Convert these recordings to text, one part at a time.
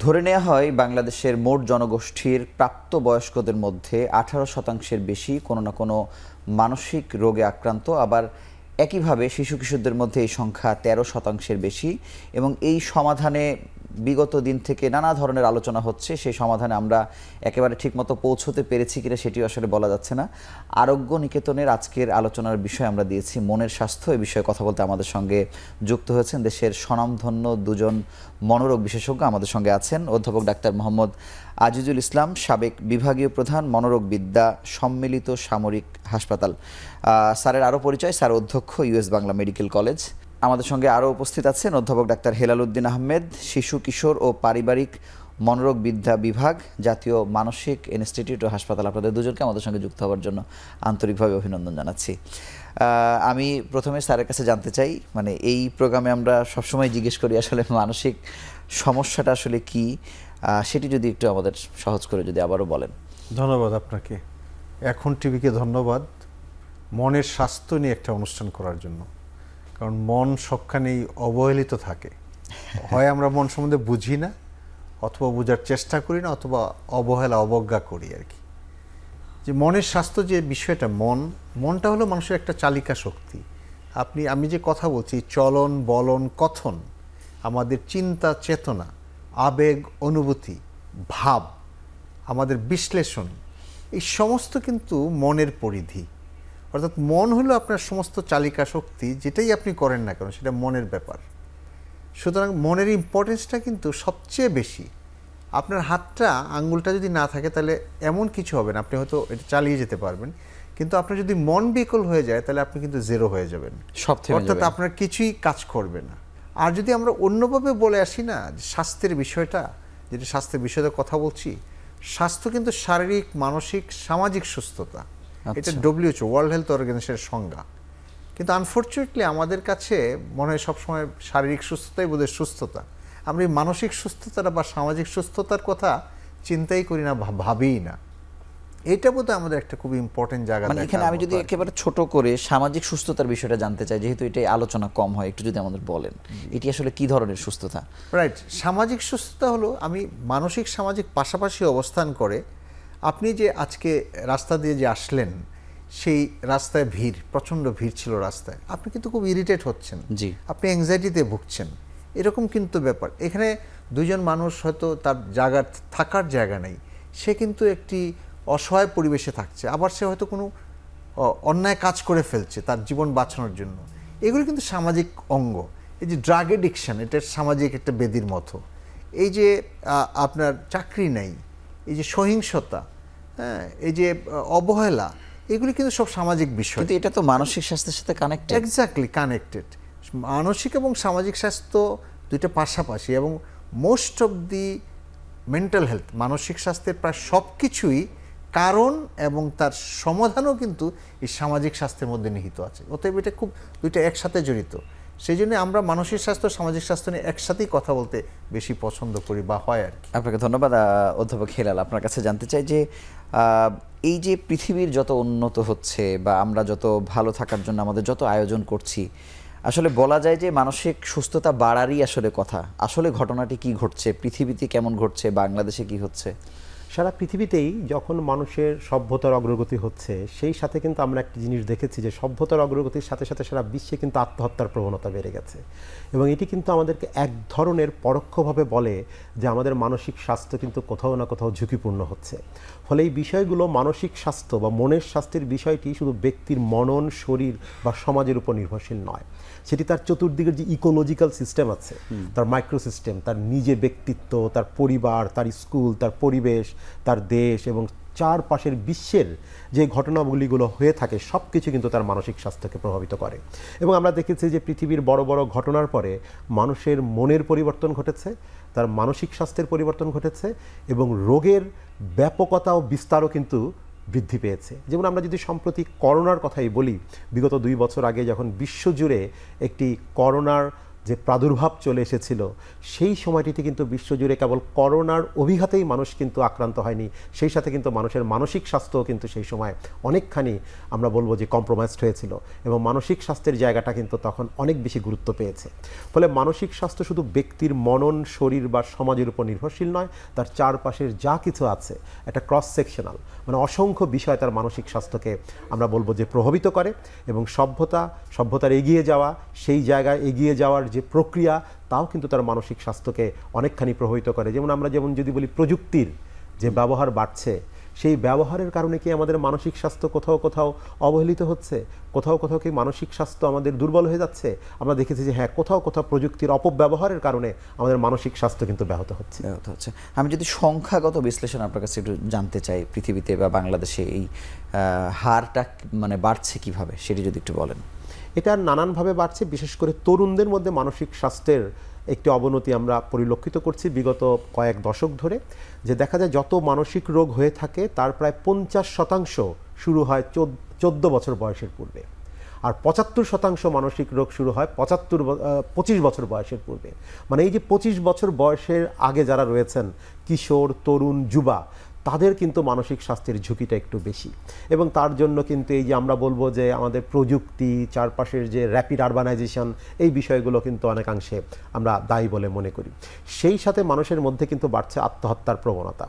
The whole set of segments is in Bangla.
ধরে নেওয়া হয় বাংলাদেশের মোট জনগোষ্ঠীর প্রাপ্তবয়স্কদের মধ্যে 18% বেশি কোনো না কোনো মানসিক রোগে আক্রান্ত। আবার একইভাবে শিশু কিশোরদের মধ্যে এই সংখ্যা 13% বেশি। এবং এই সমাধানে বিগত দিন থেকে নানা ধরনের আলোচনা হচ্ছে, সেই সমাধানে আমরা একেবারে ঠিকমতো পৌঁছতে পেরেছি কিনা সেটিও আসলে বলা যাচ্ছে না। আরোগ্য নিকেতনের আজকের আলোচনার বিষয় আমরা দিয়েছি মনের স্বাস্থ্য। এই বিষয়ে কথা বলতে আমাদের সঙ্গে যুক্ত হয়েছেন দেশের স্বনামধন্য দুজন মনোরোগ বিশেষজ্ঞ। আমাদের সঙ্গে আছেন অধ্যাপক ডাক্তার মোহাম্মদ আজিজুল ইসলাম, সাবেক বিভাগীয় প্রধান, মনোরোগ বিদ্যা, সম্মিলিত সামরিক হাসপাতাল। স্যারের আরও পরিচয়, স্যার অধ্যক্ষ ইউএস বাংলা মেডিকেল কলেজ। আমাদের সঙ্গে আরও উপস্থিত আছেন অধ্যাপক ডাক্তার হেলাল উদ্দিন আহমেদ, শিশু কিশোর ও পারিবারিক মনোরোগ বিদ্যা বিভাগ, জাতীয় মানসিক ইনস্টিটিউট ও হাসপাতাল। আপনাদের দুজনকে আমাদের সঙ্গে যুক্ত হওয়ার জন্য আন্তরিকভাবে অভিনন্দন জানাচ্ছি। আমি প্রথমে স্যারের কাছে জানতে চাই, মানে এই প্রোগ্রামে আমরা সবসময় জিজ্ঞেস করি আসলে মানসিক সমস্যাটা আসলে কি, সেটি যদি একটু আমাদের সহজ করে যদি আবারও বলেন। ধন্যবাদ আপনাকে, এখন টিভিকে ধন্যবাদ মনের স্বাস্থ্য নিয়ে একটা অনুষ্ঠান করার জন্য। কারণ মন সবখানেই অবহেলিত থাকে, হয় আমরা মন সম্বন্ধে বুঝি না, অথবা বোঝার চেষ্টা করি না, অথবা অবহেলা অবজ্ঞা করি আর কি। যে মনের স্বাস্থ্য যে বিষয়টা, মনটা হলো মানুষের একটা চালিকা শক্তি। আমি যে কথা বলছি, চলন বলন কথন, আমাদের চিন্তা চেতনা, আবেগ অনুভূতি, ভাব, আমাদের বিশ্লেষণ, এই সমস্ত কিন্তু মনের পরিধি। অর্থাৎ মন হলো আপনার সমস্ত চালিকা শক্তি, যেটাই আপনি করেন না কেন সেটা মনের ব্যাপার। সুতরাং মনের ইম্পর্টেন্সটা কিন্তু সবচেয়ে বেশি। আপনার হাতটা, আঙ্গুলটা যদি না থাকে তাহলে এমন কিছু হবে না, আপনি হয়তো এটা চালিয়ে যেতে পারবেন, কিন্তু আপনার যদি মন বিকল হয়ে যায় তাহলে আপনি কিন্তু জিরো হয়ে যাবেন, অর্থাৎ আপনার কিছুই কাজ করবে না। আর যদি আমরা অন্যভাবে বলে আসি না, স্বাস্থ্যের বিষয়টা, যেটা স্বাস্থ্যের বিষয়টা কথা বলছি, স্বাস্থ্য কিন্তু শারীরিক, মানসিক, সামাজিক সুস্থতা। এটা WHO, ওয়ার্ল্ড হেলথ অর্গানাইজেশনের সংজ্ঞা। কিন্তু আনফর্চুনেটলি আমাদের কাছে মনে হয় সবসময় শারীরিক সুস্থতাই বোধহয় সুস্থতা। আমরা এই মানসিক সুস্থতাটা বা সামাজিক সুস্থতার কথা চিন্তাই করি না, ভাবিই না। এটা বোধহয় আমাদের একটা খুব ইম্পর্টেন্ট জায়গা। মানে এখানে আমি যদি একেবারে ছোট করে সামাজিক সুস্থতার বিষয়টা জানতে চাই, যেহেতু এটাই আলোচনা কম হয়, একটু যদি আমাদের বলেন এটি আসলে কি ধরনের সুস্থতা? রাইট, সামাজিক সুস্থতা হলো আমি মানসিক সামাজিক পাশাপাশি অবস্থান করে। আপনি যে আজকে রাস্তা দিয়ে যে আসলেন, সেই রাস্তায় ভিড়, প্রচণ্ড ভিড় ছিল রাস্তায়, আপনি কিন্তু খুব ইরিটেট হচ্ছেন, জি, আপনি অ্যাংজাইটিতে ভুগছেন, এরকম কিন্তু ব্যাপার। এখানে দুজন মানুষ হয়তো তার থাকার জায়গা নেই, সে কিন্তু একটি অসহায় পরিবেশে থাকছে, আবার সে হয়তো কোনো অন্যায় কাজ করে ফেলছে তার জীবন বাঁচানোর জন্য। এগুলো কিন্তু সামাজিক অঙ্গ। এই যে ড্রাগ এডিকশন, এটা সামাজিক একটা বেদির মতো। এই যে আপনার চাকরি নাই, এই যে সহিংসতা, হ্যাঁ, এই যে অবহেলা, এগুলি কিন্তু সব সামাজিক বিষয়। কিন্তু এটা তো মানসিক স্বাস্থ্যের সাথে কানেক্টেড। Exactly connected. মানসিক এবং সামাজিক স্বাস্থ্য দুইটা পাশাপাশি, এবং most of the mental health, মানসিক স্বাস্থ্যের প্রায় সব কিছুই কারণ এবং তার সমাধানও কিন্তু এই সামাজিক স্বাস্থ্যের মধ্যে নিহিত আছে। অতএব এটা খুব দুইটা একসাথে জড়িত। সেই জন্য আমরা মানসিক স্বাস্থ্য, সামাজিক স্বাস্থ্য নিয়ে একসাথেই কথা বলতে বেশি পছন্দ করি বা হয় আর কি। আপনাকে ধন্যবাদ। অধ্যাপক হেলাল, আপনার কাছে জানতে চাই যে এই যে পৃথিবীর যত উন্নত হচ্ছে বা আমরা যত ভালো থাকার জন্য আমাদের যত আয়োজন করছি, আসলে বলা যায় যে মানসিক সুস্থতা বাড়ারই আসলে কথা। আসলে ঘটনাটি কি ঘটছে, পৃথিবীতে কেমন ঘটছে, বাংলাদেশে কি হচ্ছে? সারা পৃথিবীতেই যখন মানুষের সভ্যতার অগ্রগতি হচ্ছে, সেই সাথে কিন্তু আমরা একটি জিনিস দেখেছি যে সভ্যতার অগ্রগতির সাথে সাথে সারা বিশ্বে কিন্তু আত্মহত্যার প্রবণতা বেড়ে গেছে। এবং এটি কিন্তু আমাদেরকে এক ধরনের পরোক্ষভাবে বলে যে আমাদের মানসিক স্বাস্থ্য কিন্তু কোথাও না কোথাও ঝুঁকিপূর্ণ হচ্ছে। ফলে এই বিষয়গুলো, মানসিক স্বাস্থ্য বা মনের স্বাস্থ্যের বিষয়টি শুধু ব্যক্তির মনন, শরীর বা সমাজের উপর নির্ভরশীল নয়, সেটি তার চতুর্দিকের যে ইকোলজিক্যাল সিস্টেম আছে, তার মাইক্রো সিস্টেম, তার নিজের ব্যক্তিত্ব, তার পরিবার, তার স্কুল, তার পরিবেশ, তার দেশ এবং চারপাশের বিশ্বের যে ঘটনাবলীগুলো হয়ে থাকে, সব কিছু কিন্তু তার মানসিক স্বাস্থ্যকে প্রভাবিত করে। এবং আমরা দেখেছি যে পৃথিবীর বড় বড় ঘটনার পরে মানুষের মনের পরিবর্তন ঘটেছে, তার মানসিক স্বাস্থ্যের পরিবর্তন ঘটেছে, এবং রোগের ব্যাপকতা ও বিস্তারও কিন্তু বৃদ্ধি পেয়েছে। যেমন আমরা যদি সম্প্রতি করোনার কথাই বলি, বিগত 2 বছর আগে যখন বিশ্বজুড়ে একটি করোনার যে প্রাদুর্ভাব চলে এসেছিল, সেই সময়টিতে কিন্তু বিশ্বজুড়ে কেবল করোনার অভিঘাতেই মানুষ কিন্তু আক্রান্ত হয়নি, সেই সাথে কিন্তু মানুষের মানসিক স্বাস্থ্যও কিন্তু সেই সময় অনেকখানি আমরা বলবো যে কম্প্রোমাইজড হয়েছিল, এবং মানসিক স্বাস্থ্যের জায়গাটা কিন্তু তখন অনেক বেশি গুরুত্ব পেয়েছে। ফলে মানসিক স্বাস্থ্য শুধু ব্যক্তির মনন, শরীর বা সমাজের উপর নির্ভরশীল নয়, তার চারপাশের যা কিছু আছে একটা ক্রস সেকশনাল, মানে অসংখ্য বিষয় তার মানসিক স্বাস্থ্যকে আমরা বলবো যে প্রভাবিত করে। এবং সভ্যতার এগিয়ে যাওয়া, সেই জায়গায় এগিয়ে যাওয়ার যে প্রক্রিয়া, তাও কিন্তু তার মানসিক স্বাস্থ্যকে অনেকখানি প্রভাবিত করে। যেমন যদি বলি প্রযুক্তির যে ব্যবহার বাড়ছে, সেই ব্যবহারের কারণে কি আমাদের মানসিক স্বাস্থ্য কোথাও কোথাও অবহেলিত হচ্ছে, কোথাও কোথাও কি মানসিক স্বাস্থ্য আমাদের দুর্বল হয়ে যাচ্ছে? আমরা দেখেছি যে হ্যাঁ, কোথাও কোথাও প্রযুক্তির অপব্যবহারের কারণে আমাদের মানসিক স্বাস্থ্য কিন্তু ব্যাহত হচ্ছে। আমি যদি সংখ্যাগত বিশ্লেষণ আপনার কাছে একটু জানতে চাই, পৃথিবীতে বা বাংলাদেশে এই হারটা মানে বাড়ছে কিভাবে, সেটি যদি একটু বলেন। এটা নানানভাবে বাড়ছে, বিশেষ করে তরুণদের মধ্যে মানসিক স্বাস্থ্যের একটি অবনতি আমরা পরিলক্ষিত করছি বিগত কয়েক দশক ধরে। যে দেখা যায় যত মানসিক রোগ হয়ে থাকে তার প্রায় 50% শুরু হয় 14 বছর বয়সের পূর্বে, আর 75% মানসিক রোগ শুরু হয় 25 বছর বয়সের পূর্বে। মানে এই যে 25 বছর বয়সের আগে যারা রয়েছেন, কিশোর, তরুণ, যুবা, তাদের কিন্তু মানসিক স্বাস্থ্যের ঝুঁকিটা একটু বেশি। এবং তার জন্য কিন্তু এই যে আমরা বলবো যে আমাদের প্রযুক্তি, চারপাশের যে র্যাপিড আরবানাইজেশন, এই বিষয়গুলো কিন্তু অনেকাংশে আমরা দায়ী বলে মনে করি। সেই সাথে মানুষের মধ্যে কিন্তু বাড়ছে আত্মহত্যার প্রবণতা।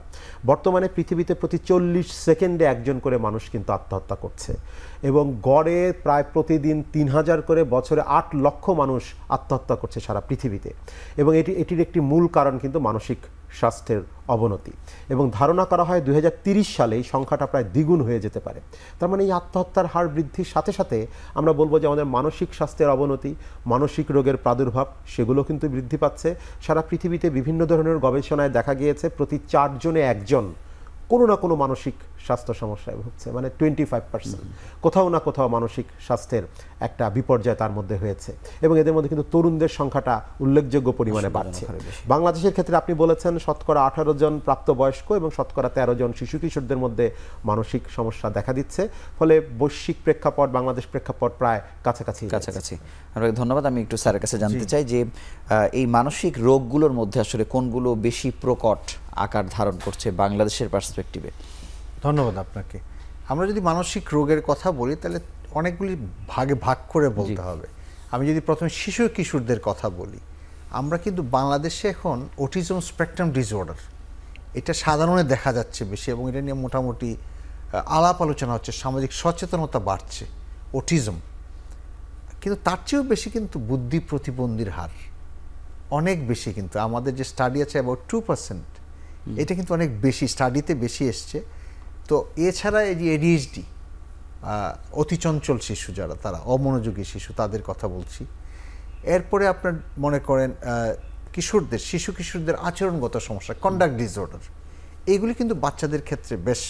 বর্তমানে পৃথিবীতে প্রতি 40 সেকেন্ডে একজন করে মানুষ কিন্তু আত্মহত্যা করছে, এবং গড়ে প্রায় প্রতিদিন 3000 করে, বছরে 8 লক্ষ মানুষ আত্মহত্যা করছে সারা পৃথিবীতে। এবং এটির একটি মূল কারণ কিন্তু মানসিক স্বাস্থ্যের অবনতি। এবং ধারণা করা হয় 2030 সালে এই সংখ্যাটা প্রায় দ্বিগুণ হয়ে যেতে পারে। তার মানে এই আত্মহত্যার হার বৃদ্ধির সাথে সাথে আমরা বলবো যে আমাদের মানসিক স্বাস্থ্যের অবনতি, মানসিক রোগের প্রাদুর্ভাব, সেগুলো কিন্তু বৃদ্ধি পাচ্ছে। সারা পৃথিবীতে বিভিন্ন ধরনের গবেষণায় দেখা গিয়েছে প্রতি 4 জনে একজন কোনো না কোনো মানসিক স্বাস্থ্য সমস্যায় ভুগছে। মানে 25% কোথাও না কোথাও মানসিক স্বাস্থ্যের একটা বিপর্যয় তার মধ্যে হয়েছে। এবং এদের মধ্যে কিন্তু তরুণদের সংখ্যাটা উল্লেখযোগ্য পরিমাণে বাড়ছে। বাংলাদেশের ক্ষেত্রে আপনি বলেছেন শতকরা 18 জন প্রাপ্তবয়স্ক এবং শতকরা 13 জন শিশু কিশোরদের মধ্যে মানসিক সমস্যা দেখা দিচ্ছে। ফলে বৈশ্বিক প্রেক্ষাপট, বাংলাদেশ প্রেক্ষাপট প্রায় কাছাকাছি। আপনাকে ধন্যবাদ। আমি একটু স্যারের কাছে জানতে চাই যে এই মানসিক রোগগুলোর মধ্যে আসলে কোনগুলো বেশি প্রকট আকার ধারণ করছে বাংলাদেশের পার্সপেক্টিভে? ধন্যবাদ আপনাকে। আমরা যদি মানসিক রোগের কথা বলি তাহলে অনেকগুলি ভাগে ভাগ করে বলতে হবে। আমি যদি প্রথমে শিশু কিশোরদের কথা বলি, আমরা কিন্তু বাংলাদেশে এখন অটিজম স্পেকট্রাম ডিসঅর্ডার, এটা সাধারণে দেখা যাচ্ছে বেশি, এবং এটা নিয়ে মোটামুটি আলাপ আলোচনা হচ্ছে, সামাজিক সচেতনতা বাড়ছে অটিজম। কিন্তু তার চেয়েও বেশি কিন্তু বুদ্ধি প্রতিবন্ধীর হার অনেক বেশি। কিন্তু আমাদের যে স্টাডি আছে অ্যাবাউট 2%, এটা কিন্তু অনেক বেশি, স্টাডিতে বেশি এসছে। তো এছাড়া এই যে এডিএইচডি, অতিচঞ্চল শিশু যারা, তারা অমনোযোগী শিশু, তাদের কথা বলছি। এরপরে আপনার মনে করেন শিশু কিশোরদের আচরণগত সমস্যা, কন্ডাক্ট ডিসঅর্ডার, এইগুলি কিন্তু বাচ্চাদের ক্ষেত্রে বেশ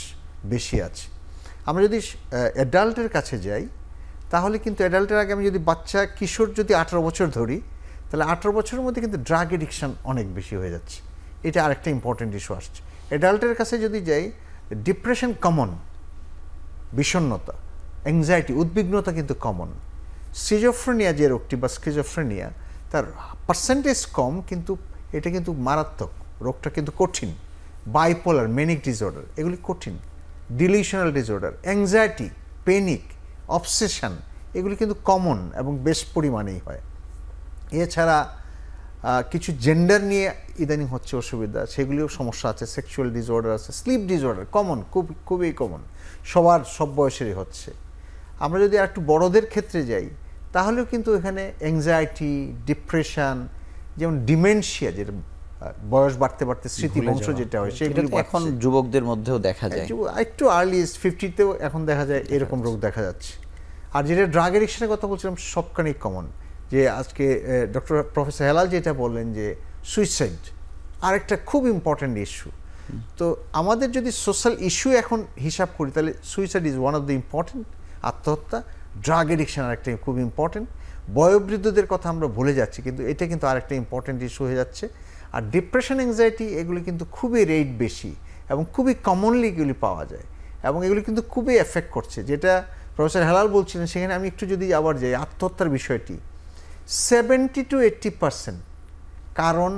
বেশি আছে। আমরা যদি অ্যাডাল্টের কাছে যাই, তাহলে কিন্তু অ্যাডাল্টের আগে আমি যদি বাচ্চা কিশোর যদি 18 বছর ধরি, তাহলে 18 বছরের মধ্যে কিন্তু ড্রাগ এডিকশন অনেক বেশি হয়ে যাচ্ছে। এটা আরেকটা ইম্পর্টেন্ট ইস্যু আসছে। অ্যাডাল্টের কাছে যদি যাই, ডিপ্রেশন কমন, বিষণ্ণতা, অ্যাংজাইটি, উদ্বিগ্নতা কিন্তু কমন। সিজোফ্রেনিয়া যে রোগটি বা স্কিজোফ্রেনিয়া, তার পার্সেন্টেজ কম, কিন্তু এটা কিন্তু মারাত্মক, রোগটা কিন্তু কঠিন। বাইপোলার, মেনিক ডিসঅর্ডার, এগুলি কঠিন। Delusional disorder, anxiety, panic, obsession, এগুলি কিন্তু কমন এবং বেশ পরিমাণেই হয়। এছাড়া কিছু জেন্ডার নিয়ে ইদানিং হচ্ছে অসুবিধা, সেগুলিও সমস্যা আছে। সেক্সুয়াল ডিসঅর্ডার আছে, স্লিপ ডিসঅর্ডার কমন, খুবই কমন, সব বয়সেরই হচ্ছে। আমরা যদি একটু বড়দের ক্ষেত্রে যাই, তাহলেও কিন্তু এখানে অ্যাংজাইটি, ডিপ্রেশন, যেমন ডিমেনশিয়া, যেটা বয়স বাড়তে বাড়তে স্মৃতিভ্রংশ যেটা হয়, সেগুলো এখন যুবকদের মধ্যেও দেখা যায়। একটু আর্লি 50তেও এখন দেখা যায় এরকম রোগ দেখা যাচ্ছে। আর যেটা ড্রাগ এডিকশনের কথা বলছিলাম, সবখানেই কমন। যে আজকে প্রফেসর হেলাল যেটা বললেন যে সুইসাইড আরেকটা খুব ইম্পর্ট্যান্ট ইস্যু। তো আমাদের যদি সোশ্যাল ইস্যু এখন হিসাব করি, তাহলে suicide is one of the important, আত্মহত্যা। ড্রাগ এডিকশন আরেকটা খুব ইম্পর্টেন্ট। বয়োবৃদ্ধদের কথা আমরা ভুলে যাচ্ছি, কিন্তু এটা কিন্তু আরেকটা ইম্পর্টেন্ট ইস্যু হয়ে যাচ্ছে। আর ডিপ্রেশন, অ্যাংজাইটি, এগুলি কিন্তু খুবই রেট বেশি এবং খুবই কমনলি এগুলি পাওয়া যায়, এবং এগুলি কিন্তু খুবই এফেক্ট করছে। যেটা প্রফেসর হেলাল বলছিলেন, সেখানে আমি একটু যদি আবার যাই, আত্মহত্যার বিষয়টি, 70 to 80% কারণ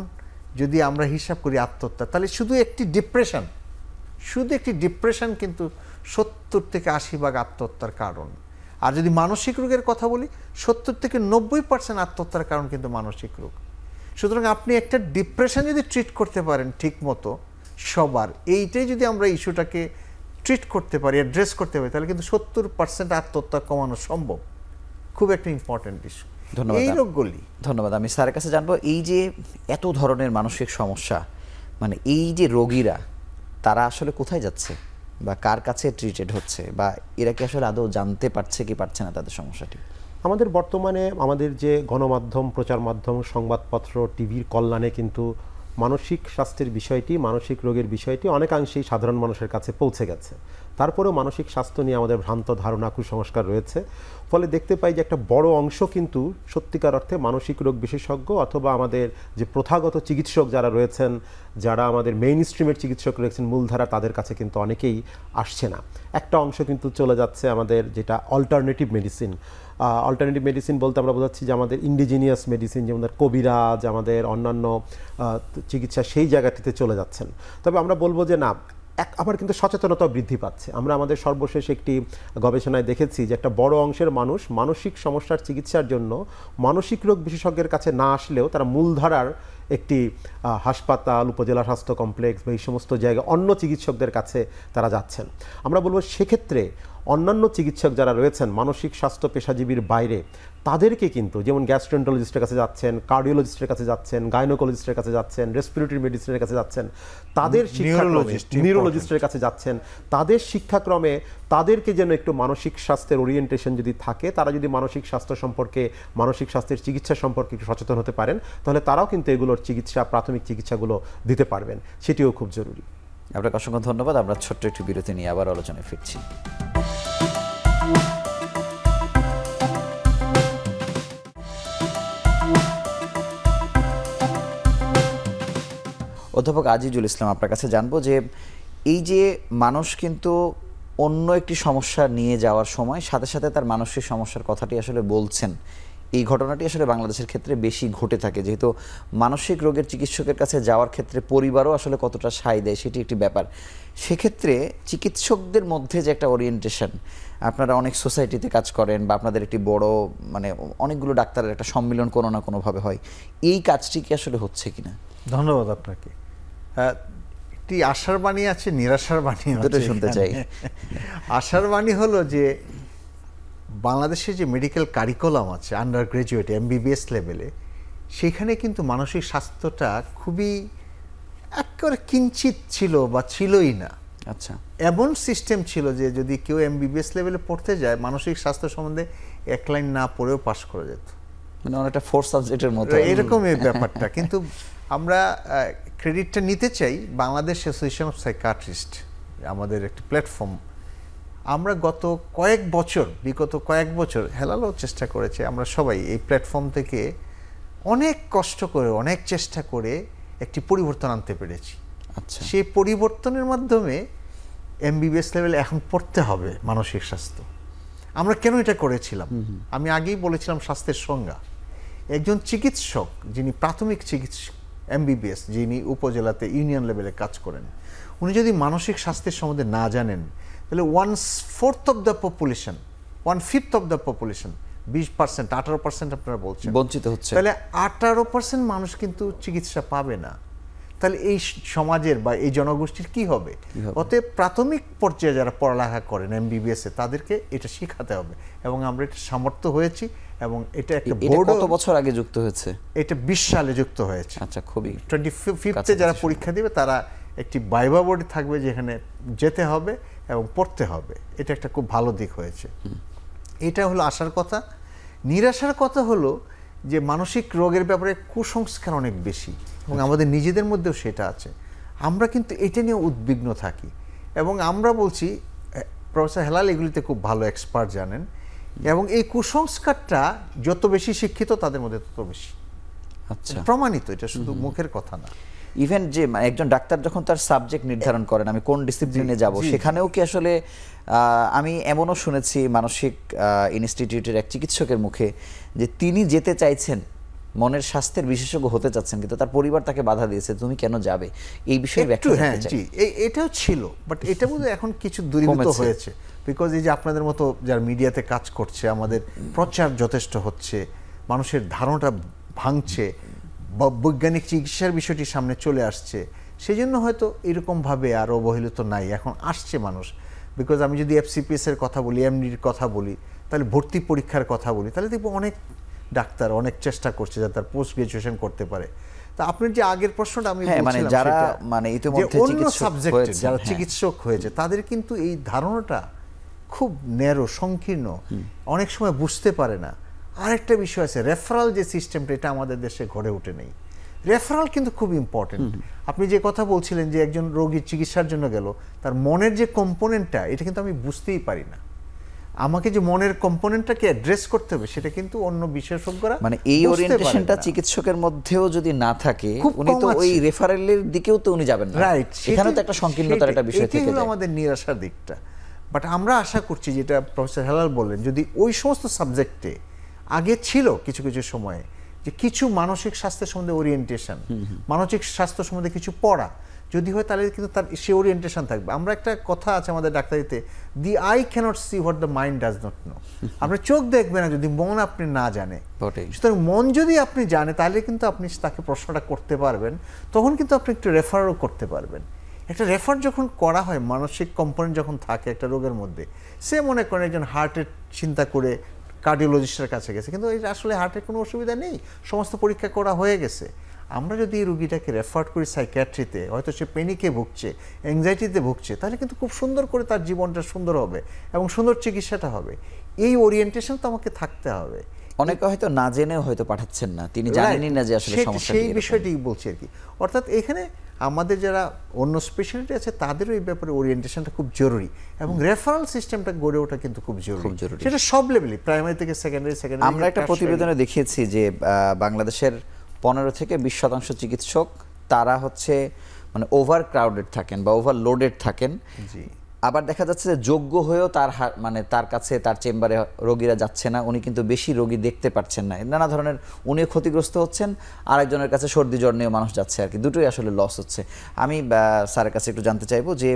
যদি আমরা হিসাব করি আত্মহত্যা, তাহলে শুধু একটি ডিপ্রেশন কিন্তু 70 থেকে 80% আত্মহত্যার কারণ। আর যদি মানসিক রোগের কথা বলি, 70 থেকে 90% আত্মহত্যার কারণ কিন্তু মানসিক রোগ। সুতরাং আপনি একটা ডিপ্রেশন যদি ট্রিট করতে পারেন ঠিক মতো সবার, এইটাই যদি আমরা ইস্যুটাকে ট্রিট করতে পারি, অ্যাড্রেস করতে পারি, তাহলে কিন্তু 70% আত্মহত্যা কমানো সম্ভব। খুব একটা ইম্পর্টেন্ট ইস্যু ধন্যবাদ। এই রোগগুলি। ধন্যবাদ। আমি স্যারের কাছে জানবো, এই যে এত ধরনের মানসিক সমস্যা, মানে এই যে রোগীরা, তারা আসলে কোথায় যাচ্ছে বা কার কাছে ট্রিটেড হচ্ছে, বা এরা কি আসলে আদৌ জানতে পারছে কি পারছে না তাদের সমস্যাটি? আমাদের বর্তমানে আমাদের যে গণমাধ্যম, প্রচার মাধ্যম, সংবাদপত্র, টিভির কল্যাণে কিন্তু মানসিক স্বাস্থ্যের বিষয়টি, মানসিক রোগের বিষয়টি অনেকাংশেই সাধারণ মানুষের কাছে পৌঁছে গেছে। তারপরেও মানসিক স্বাস্থ্য নিয়ে আমাদের ভ্রান্ত ধারণা, কুসংস্কার রয়েছে। ফলে দেখতে পাই যে একটা বড় অংশ কিন্তু সত্যিকার অর্থে মানসিক রোগ বিশেষজ্ঞ অথবা আমাদের যে প্রথাগত চিকিৎসক যারা রয়েছেন, যারা আমাদের মেইন স্ট্রিমের চিকিৎসক রয়েছেন মূলধারা, তাদের কাছে কিন্তু অনেকেই আসছে না। একটা অংশ কিন্তু চলে যাচ্ছে আমাদের যেটা অল্টারনেটিভ মেডিসিন। অল্টারনেটিভ মেডিসিন বলতে আমরা বোঝাচ্ছি যে আমাদের ইন্ডিজিনিয়াস মেডিসিন, যেমন কবিরাজ, আমাদের অন্যান্য চিকিৎসা, সেই জায়গাটিতে চলে যাচ্ছেন। তবে আমরা বলবো যে না, আবার কিন্তু সচেতনতা বৃদ্ধি পাচ্ছে। আমরা আমাদের সর্বশেষ একটি গবেষণায় দেখেছি যে একটা বড় অংশের মানুষ মানসিক সমস্যার চিকিৎসার জন্য মানসিক রোগ বিশেষজ্ঞের কাছে না আসলেও তারা মূলধারার একটি হাসপাতাল, উপজেলা স্বাস্থ্য কমপ্লেক্স বা এই সমস্ত জায়গায় অন্য চিকিৎসকদের কাছে তারা যাচ্ছেন। আমরা বলবো সেক্ষেত্রে অন্যান্য চিকিৎসক যারা রয়েছেন মানসিক স্বাস্থ্য পেশাজীবীর বাইরে, তাদেরকে কিন্তু, যেমন গ্যাস্ট্রোএন্টারোলজিস্টের কাছে যাচ্ছেন, কার্ডিওলজিস্টের কাছে যাচ্ছেন, গাইনোকোলজিস্টের কাছে যাচ্ছেন, রেসপিরেটরি মেডিসিনের কাছে যাচ্ছেন, তাদের নিউরোলজিস্টের কাছে যাচ্ছেন, তাদের শিক্ষাক্রমে তাদেরকে যেন একটু মানসিক স্বাস্থ্যের ওরিয়েন্টেশন যদি থাকে, তারা যদি মানসিক স্বাস্থ্য সম্পর্কে, মানসিক স্বাস্থ্যের চিকিৎসা সম্পর্কে একটু সচেতন হতে পারেন, তাহলে তারাও কিন্তু এগুলোর চিকিৎসা, প্রাথমিক চিকিৎসাগুলো দিতে পারবেন। সেটিও খুব জরুরি। আপনাকে অসংখ্য ধন্যবাদ। আমরা ছোট্ট একটি বিরতি নিয়ে আবার আলোচনায় ফিরছি। অধ্যাপক আজিজুল ইসলাম, আপনার কাছে জানবো যে এই যে মানুষ কিন্তু অন্য একটি সমস্যা নিয়ে যাওয়ার সময় সাথে সাথে তার মানসিক সমস্যার কথাটি আসলে বলছেন, এই ঘটনাটি আসলে বাংলাদেশের ক্ষেত্রে বেশি ঘটে থাকে, যেহেতু মানসিক রোগের চিকিৎসকের কাছে যাওয়ার ক্ষেত্রে পরিবারও আসলে কতটা সায় দেয় সেটি একটি ব্যাপার। সেক্ষেত্রে চিকিৎসকদের মধ্যে যে একটা ওরিয়েন্টেশন, আপনারা অনেক সোসাইটিতে কাজ করেন বা আপনাদের একটি বড়, মানে অনেকগুলো ডাক্তারের একটা সম্মিলন কোনো না কোনোভাবে হয়, এই কাজটি কি আসলে হচ্ছে কিনা? ধন্যবাদ আপনাকে। একটি আশার বাণী আছে, নিরাশার বাণী আছে, শুনতে চাই। আশার বাণী হলো যে বাংলাদেশে যে মেডিকেল কারিকুলাম আছে আন্ডার গ্রাজুয়েট MBBS লেভেলে, সেখানে কিন্তু মানসিক স্বাস্থ্যটা খুবই একেবারে কিঞ্চিত ছিল বা ছিলই না। আচ্ছা, এমন সিস্টেম ছিল যে যদি কেউ MBBS লেভেলে পড়তে যায়, মানসিক স্বাস্থ্য সম্বন্ধে এক লাইন না পড়েও পাশ করে যেত, মানে অনেকটা ফোর্থ সাবজেক্টের মতো এরকম এই ব্যাপারটা। কিন্তু আমরা ক্রেডিটটা নিতে চাই বাংলাদেশ অ্যাসোসিয়েশন অফ সাইকিয়াট্রিস্ট, আমাদের একটি প্ল্যাটফর্ম। আমরা বিগত কয়েক বছর হেলালেও চেষ্টা করেছে, আমরা সবাই এই প্ল্যাটফর্ম থেকে অনেক কষ্ট করে, অনেক চেষ্টা করে একটি পরিবর্তন আনতে পেরেছি। আচ্ছা, সেই পরিবর্তনের মাধ্যমে MBBS লেভেলে এখন পড়তে হবে মানসিক স্বাস্থ্য। আমরা কেন এটা করেছিলাম? আমি আগেই বলেছিলাম স্বাস্থ্যের সংজ্ঞা। একজন চিকিৎসক, যিনি প্রাথমিক চিকিৎসক MBBS, যিনি উপজেলাতে ইউনিয়ন লেভেলে কাজ করেন, উনি যদি মানসিক স্বাস্থ্যের সম্বন্ধে না জানেন, তাহলে 1/4 of the population, 1/5 of the population, 20%, 18% আপনারা বলছেন বঞ্চিত হচ্ছে। তাহলে 18% মানুষ কিন্তু চিকিৎসা পাবে না। তাহলে এই সমাজের বা এই জনগোষ্ঠীর কি হবে? অতএব প্রাথমিক পর্যায়ে যারা পড়ালেখা করেন MBBS এ, তাদেরকে এটা শেখাতে হবে, এবং আমরা এটা সামর্থ্য হয়েছি। এবং এটা একটা বোর্ড, কত বছর আগে যুক্ত হয়েছে? এটা 20 সালে যুক্ত হয়েছে। আচ্ছা, খুবই 25 যারা পরীক্ষা দিবে তারা একটি ভাইভা বোর্ড থাকবে, যেখানে যেতে হবে এবং পড়তে হবে। এটা একটা খুব ভালো দিক হয়েছে। এটা হলো আশার কথা। নিরাশার কথা হলো যে মানসিক রোগের ব্যাপারে কুসংস্কার অনেক বেশি, এবং আমাদের নিজেদের মধ্যেও সেটা আছে। আমরা কিন্তু এটা নিয়ে উদ্বিগ্ন থাকি, এবং আমরা বলছি, প্রফেসর হেলাল এগুলিতে খুব ভালো এক্সপার্ট জানেন, এবং এই কুসংস্কারটা যত বেশি শিক্ষিত তাদের মধ্যে তত বেশি। আচ্ছা, প্রমাণিত, এটা শুধু মুখের কথা না। ইভেন যে একজন ডাক্তার যখন তার সাবজেক্ট নির্ধারণ করেন আমি কোন ডিসিপ্লিনে যাব, সেখানেও কি আসলে আমি এমনও শুনেছি মানসিক ইনস্টিটিউটের এক চিকিৎসকের মুখে যে তিনি যেতে চাইছেন, মনের স্বাস্থ্যের বিশেষজ্ঞ হতে চাচ্ছেন, কিন্তু তার পরিবার তাকে বাধা দিয়েছে, তুমি কেন যাবে, এই বিষয়ে ব্যাখ্যা করতে চাই। এটাও ছিল, বাট এটা বোধহয় এখন কিছু দূরীভূত হয়েছে, বিকজ এই যে আপনাদের মতো যারা মিডিয়াতে কাজ করছে, আমাদের প্রচার যথেষ্ট হচ্ছে, মানুষের ধারণাটা ভাঙছে, বৈজ্ঞানিক চিকিৎসার বিষয়টি সামনে চলে আসছে, সেই জন্য হয়তো এরকমভাবে আর অবহেলিত নাই, এখন আসছে মানুষ। বিকজ আমি যদি FCPS এর কথা বলি, এমডির কথা বলি, তাহলে ভর্তি পরীক্ষার কথা বলি, তাহলে দেখবো অনেক ডাক্তার অনেক চেষ্টা করছে যাতে তার পোস্ট গ্রাজুয়েশন করতে পারে। তা আপনার যে আগের প্রশ্নটা আমি মানে যারা মানে ইতিমধ্যে অন্য সাবজেক্টে যারা চিকিৎসক হয়েছে তাদের কিন্তু এই ধারণাটা খুব ন্যারো, সংকীর্ণ, অনেক সময় বুঝতে পারে না। আরেকটা বিষয় আছে, রেফারাল যে সিস্টেমটা, এটা আমাদের দেশে গড়ে ওঠে নেই। রেফারাল কিন্তু খুব ইম্পর্টেন্ট। আপনি যে কথা বলছিলেন যে একজন রোগী চিকিৎসার জন্য গেল, তার মনের যে কম্পোনেন্টটা, এটা কিন্তু আমি বুঝতেই পারি না। আমাকে যে মনের কম্পোনেন্টটাকে অ্যাড্রেস করতে হবে, সেটা কিন্তু অন্য বিশেষজ্ঞরা মানে এই ওরিয়েন্টেশনটা চিকিৎসকের মধ্যেও যদি না থাকে, উনি তো ওই রেফারেলের দিকেও তো উনি যাবেন না। রাইট, এখানে তো একটা সংকীর্ণতার একটা বিষয় থেকে যায়, আমাদের নিরাশার দিকটা। বাট আমরা আশা করছি, যেটা প্রফেসর হেলাল বললেন, যদি ওই সমস্ত সাবজেক্টে আগে ছিল কিছু কিছু সময়ে যে কিছু মানসিক স্বাস্থ্যের সম্বন্ধে ওরিয়েন্টেশন, মানসিক স্বাস্থ্য সম্বন্ধে কিছু পড়া যদি হয়, তাহলে কিন্তু তার সে ওরিয়েন্টেশন থাকবে। আমরা একটা কথা আছে আমাদের ডাক্তারিতে, the eye cannot see what the mind does not know. আপনার চোখ দেখবে না যদি মন আপনি না জানে। সুতরাং মন যদি আপনি জানে, তাহলে কিন্তু আপনি তাকে প্রশ্নটা করতে পারবেন, তখন কিন্তু আপনি একটু রেফারও করতে পারবেন। একটা রেফার যখন করা হয়, মানসিক কম্পোনেন্ট যখন থাকে একটা রোগের মধ্যে, সে মনে করেন একজন হার্টের চিন্তা করে কার্ডিওলজিস্টের কাছে গেছে, কিন্তু এটা আসলে হার্টের কোনো অসুবিধা নেই, সমস্ত পরীক্ষা করা হয়ে গেছে। আমরা যদি এই রুগীটাকে রেফার করি সাইকিয়াট্রিতে, হয়তো সে প্যানিকে ভুগছে, অ্যাংজাইটিতে ভুগছে, তাহলে কিন্তু খুব সুন্দর করে তার জীবনটা সুন্দর হবে এবং সুন্দর চিকিৎসাটা হবে। এই ওরিয়েন্টেশন তো আমাকে থাকতে হবে। অনেকে হয়তো না জেনেও হয়তো পাঠাচ্ছেন না, তিনি জানেনই না যে আসলে সমস্যা, সেই বিষয়টি বলছি আর কি। অর্থাৎ এখানে আমাদের যারা অন্য স্পেশালিটি আছে, তাদেরও এই ব্যাপারে ওরিয়েন্টেশনটা খুব জরুরি, এবং রেফারেল সিস্টেমটা গড়ে ওঠা কিন্তু খুব জরুরি। সেটা সব লেভেলে, প্রাইমারি থেকে সেকেন্ডারি। আমরা একটা প্রতিবেদনে দেখিয়েছি যে বাংলাদেশের 15 থেকে 20% চিকিৎসক তারা হচ্ছে মানে ওভার ক্রাউডেড থাকেন বা ওভারলোডেড থাকেন। আবার দেখা যাচ্ছে যে যোগ্য হয়েও মানে তার কাছে, তার চেম্বারে রোগীরা যাচ্ছে না, উনি কিন্তু বেশি রোগী দেখতে পাচ্ছেন না, নানা ধরনের উনিও ক্ষতিগ্রস্ত হচ্ছেন, আরেকজনের কাছে সর্দি জ্বর নিয়ে মানুষ যাচ্ছে আর কি, দুটোই আসলে লস হচ্ছে। আমি স্যারের কাছে একটু জানতে চাইবো যে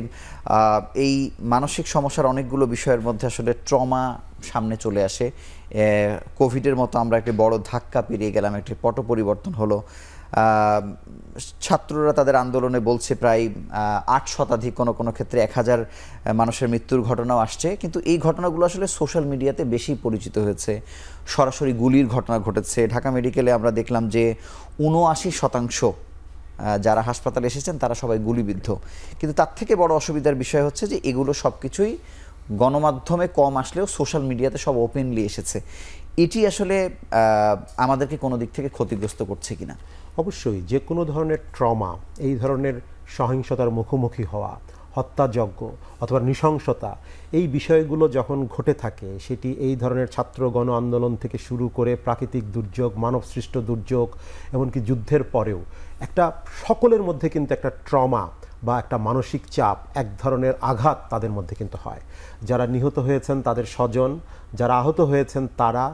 এই মানসিক সমস্যার অনেকগুলো বিষয়ের মধ্যে আসলে ট্রমা সামনে চলে আসে। কোভিডের মতো আমরা একটি বড় ধাক্কা পেরিয়ে গেলাম, একটি পট পরিবর্তন হলো। ছাত্ররা তাদের আন্দোলনে বলছে প্রায় 8 শতাধিক, কোনো ক্ষেত্রে 1000 মানুষের মৃত্যুর ঘটনাও আসছে, কিন্তু এই ঘটনাগুলো আসলে সোশ্যাল মিডিয়াতে বেশি পরিচিত হয়েছে। সরাসরি গুলির ঘটনা ঘটেছে। ঢাকা মেডিকেলে আমরা দেখলাম যে 79% যারা হাসপাতালে এসেছেন তারা সবাই গুলিবিদ্ধ। কিন্তু তার থেকে বড় অসুবিধার বিষয় হচ্ছে যে এগুলো সব কিছুই গণমাধ্যমে কম আসলেও সোশ্যাল মিডিয়াতে সব ওপেনলি এসেছে। এটি আসলে আমাদেরকে কোনো দিক থেকে ক্ষতিগ্রস্ত করছে কিনা? অবশ্যই যে কোনো ধরনের ট্রমা, এই ধরনের সহিংসতার মুখোমুখি হওয়া, হত্যাযজ্ঞ অথবা নৃশংসতা, এই বিষয়গুলো যখন ঘটে থাকে, সেটি এই ধরনের ছাত্র গণ আন্দোলন থেকে শুরু করে প্রাকৃতিক দুর্যোগ, মানবসৃষ্ট দুর্যোগ, এমনকি যুদ্ধের পরেও একটা সকলের মধ্যে কিন্তু একটা ট্রমা বা একটা মানসিক চাপ, এক ধরনের আঘাত তাদের মধ্যে কিন্তু হয়। যারা নিহত হয়েছেন তাদের স্বজন, যারা আহত হয়েছেন তারা,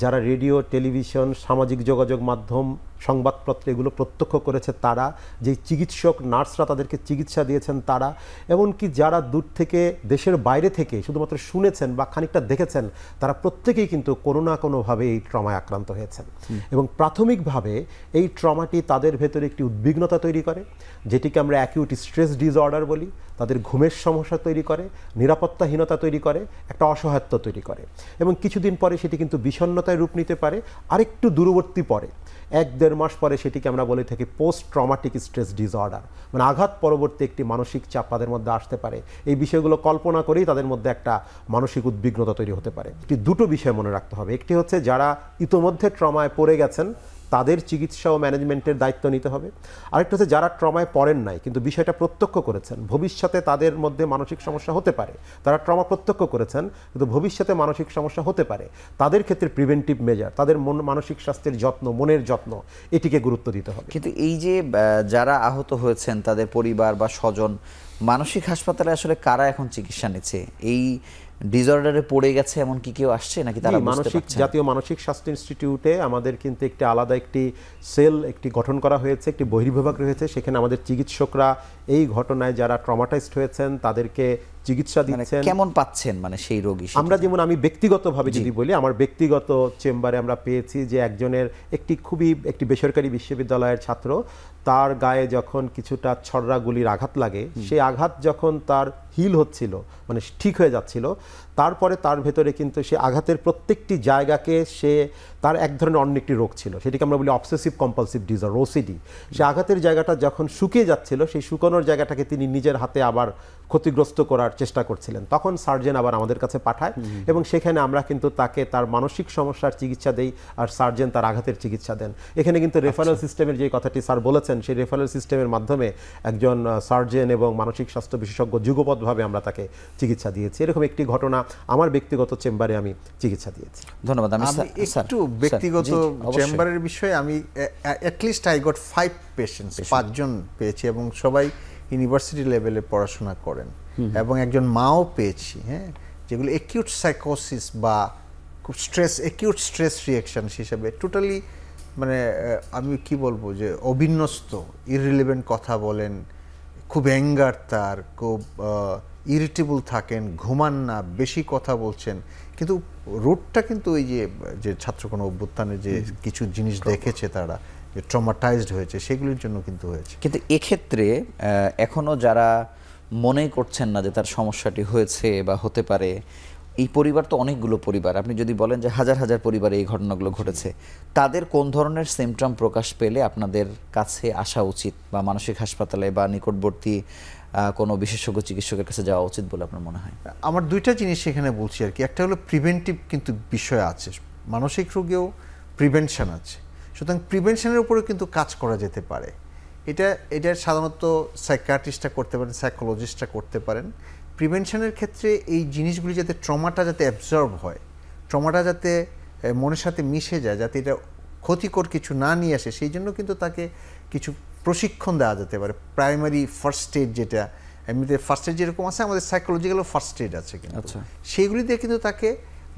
যারা রেডিও, টেলিভিশন, সামাজিক যোগাযোগ মাধ্যম, সংবাদপত্র এগুলো প্রত্যক্ষ করেছে তারা, যে চিকিৎসক নার্সরা তাদেরকে চিকিৎসা দিয়েছেন তারা, এমনকি যারা দূর থেকে দেশের বাইরে থেকে শুধুমাত্র শুনেছেন বা খানিকটা দেখেছেন, তারা প্রত্যেকেই কিন্তু কোনো না কোনোভাবে এই ট্রমায় আক্রান্ত হয়েছেন। এবং প্রাথমিকভাবে এই ট্রমাটি তাদের ভেতরে একটি উদ্বিগ্নতা তৈরি করে, যেটিকে আমরা অ্যাকিউট স্ট্রেস ডিসঅর্ডার বলি। তাদের ঘুমের সমস্যা তৈরি করে, নিরাপত্তাহীনতা তৈরি করে, একটা অসহায়ত্ব তৈরি করে, এবং কিছুদিন পরে সেটি কিন্তু বিষণ্ণতায় রূপ নিতে পারে। আরেকটু দূরবর্তী পরে 1-1.5 মাস পরে সেটিকে আমরা বলে থাকি পোস্ট ট্রমাটিক স্ট্রেস ডিসঅর্ডার, মানে আঘাত পরবর্তী একটি মানসিক চাপ তাদের মধ্যে আসতে পারে। এই বিষয়গুলো কল্পনা করেই তাদের মধ্যে একটা মানসিক উদ্বিগ্নতা তৈরি হতে পারে। দুটো বিষয় মনে রাখতে হবে। একটি হচ্ছে যারা ইতোমধ্যে ট্রমায় পড়ে গেছেন তাদের চিকিৎসা ও ম্যানেজমেন্টের দায়িত্ব নিতে হবে। আরেকটা হচ্ছে যারা ট্রমায় পড়েন নাই কিন্তু বিষয়টা প্রত্যক্ষ করেছেন, ভবিষ্যতে তাদের মধ্যে মানসিক সমস্যা হতে পারে, তারা ট্রমা প্রত্যক্ষ করেছেন কিন্তু ভবিষ্যতে মানসিক সমস্যা হতে পারে, তাদের ক্ষেত্রে প্রিভেন্টিভ মেজার, তাদের মানসিক স্বাস্থ্যের যত্ন, মনের যত্ন, এটিকে গুরুত্ব দিতে হবে। কিন্তু এই যে যারা আহত হয়েছেন তাদের পরিবার বা স্বজন, মানসিক হাসপাতালে আসলে কারা এখন চিকিৎসা নিচ্ছে? এই ডিসঅর্ডারে পড়ে গেছে এমন কি কেউ আসছে নাকি তারা বুঝতে মানসিক পারছেন? জাতীয় মানসিক স্বাস্থ্য ইনস্টিটিউটে আমাদের কিন্তু একটি আলাদা একটি সেল গঠন করা হয়েছে, একটি বহির্বিভাগ রয়েছে। সেখানে আমাদের চিকিৎসকরা এই ঘটনায় যারা ট্রমাটাইজড হয়েছেন তাদেরকে চিকিৎসা দিচ্ছেন। কেমন পাচ্ছেন মানে সেই রোগী? আমরা যেমন আমি ব্যক্তিগতভাবে যদি বলি, আমার ব্যক্তিগত চেম্বারে আমরা পেয়েছি যে একজনের একটি বেসরকারি বিশ্ববিদ্যালয়ের ছাত্র, তার গায়ে যখন কিছুটা ছড়রা গুলির আঘাত লাগে, সেই আঘাত যখন তার হিল হচ্ছিল, মানে ঠিক হয়ে যাচ্ছিল, তারপরে তার ভেতরে কিন্তু সে আঘাতের প্রত্যেকটি জায়গাকে তার এক ধরনের অন্য একটি রোগ ছিল, সেটিকে আমরা বলি অবসেসিভ কম্পালসিভ ডিসঅর্ডার, ওসিডি। সে আঘাতের জায়গাটা যখন শুকিয়ে যাচ্ছিল, সেই শুকানোর জায়গাটাকে তিনি নিজের হাতে আবার ক্ষতিগ্রস্ত করার চেষ্টা করছিলেন। তখন সার্জন আবার আমাদের কাছে পাঠায় এবং সেখানে আমরা কিন্তু তাকে তার মানসিক সমস্যার চিকিৎসা দেই আর সার্জন তার আঘাতের চিকিৎসা দেন। এখানে কিন্তু রেফারেল সিস্টেমের যে কথাটি স্যার বলেছেন, সেই রেফারেল সিস্টেমের মাধ্যমে একজন সার্জন এবং মানসিক স্বাস্থ্য বিশেষজ্ঞ যুগপৎভাবে আমরা তাকে চিকিৎসা দিয়েছি। এরকম একটি ঘটনা আমার ব্যক্তিগত চেম্বারে আমি চিকিৎসা দিয়েছি। ধন্যবাদ। আমি একটু ব্যক্তিগত চেম্বারের বিষয়ে আমি অ্যাটলিস্ট আই গট 5 পেশেন্টস, 5 জন পেয়েছি এবং সবাই ইউনিভার্সিটি লেভেলে পড়াশোনা করেন এবং একজন মাও পেয়েছি, হ্যাঁ, যেগুলো অ্যাকিউট সাইকোসিস বা খুব অ্যাকিউট স্ট্রেস রিঅ্যাকশন হিসেবে টোটালি, মানে আমি কি বলবো যে অবিন্যস্ত, ইররিলেভেন্ট কথা বলেন, খুব অ্যাঙ্গার, তার খুব ইরিটেবল থাকেন, ঘুমান না, বেশি কথা বলছেন, কিন্তু রুটটা কিন্তু ওই যে ছাত্রগণ অভ্যুত্থানের যে কিছু জিনিস দেখেছে তারা, যে ট্রমাটাইজড হয়েছে, সেগুলির জন্য কিন্তু হয়েছে। কিন্তু এক্ষেত্রে এখনো যারা মনে করছেন না যে তার সমস্যাটি হয়েছে বা হতে পারে, এই পরিবার তো অনেকগুলো পরিবার, আপনি যদি বলেন যে হাজার হাজার পরিবারে এই ঘটনাগুলো ঘটেছে, তাদের কোন ধরনের সিমটম প্রকাশ পেলে আপনাদের কাছে আসা উচিত বা মানসিক হাসপাতালে বা নিকটবর্তী কোনো বিশেষজ্ঞ চিকিৎসকের কাছে যাওয়া উচিত বলে আপনার মনে হয়? আমার দুইটা জিনিস এখানে বলছি আর কি। একটা হলো প্রিভেন্টিভ কিন্তু বিষয় আছে, মানসিক রোগেও প্রিভেনশন আছে, সুতরাং প্রিভেনশনের উপরেও কিন্তু কাজ করা যেতে পারে। এটা সাধারণত সাইকিয়াট্রিস্টরা করতে পারেন, সাইকোলজিস্টরা করতে পারেন। প্রিভেনশনের ক্ষেত্রে এই জিনিসগুলি যাতে ট্রমাটা যাতে অ্যাবজর্ব হয়, ট্রমাটা যাতে মনের সাথে মিশে যায়, যাতে এটা ক্ষতিকর কিছু না নিয়ে আসে, সেই জন্য কিন্তু তাকে কিছু প্রশিক্ষণ দেওয়া যেতে পারে। প্রাইমারি ফার্স্ট এড, যেটা এমনিতে ফার্স্ট এড যেরকম আছে, আমাদের সাইকোলজিক্যালও ফার্স্ট এড আছে কিন্তু, সেইগুলি দিয়ে কিন্তু তাকে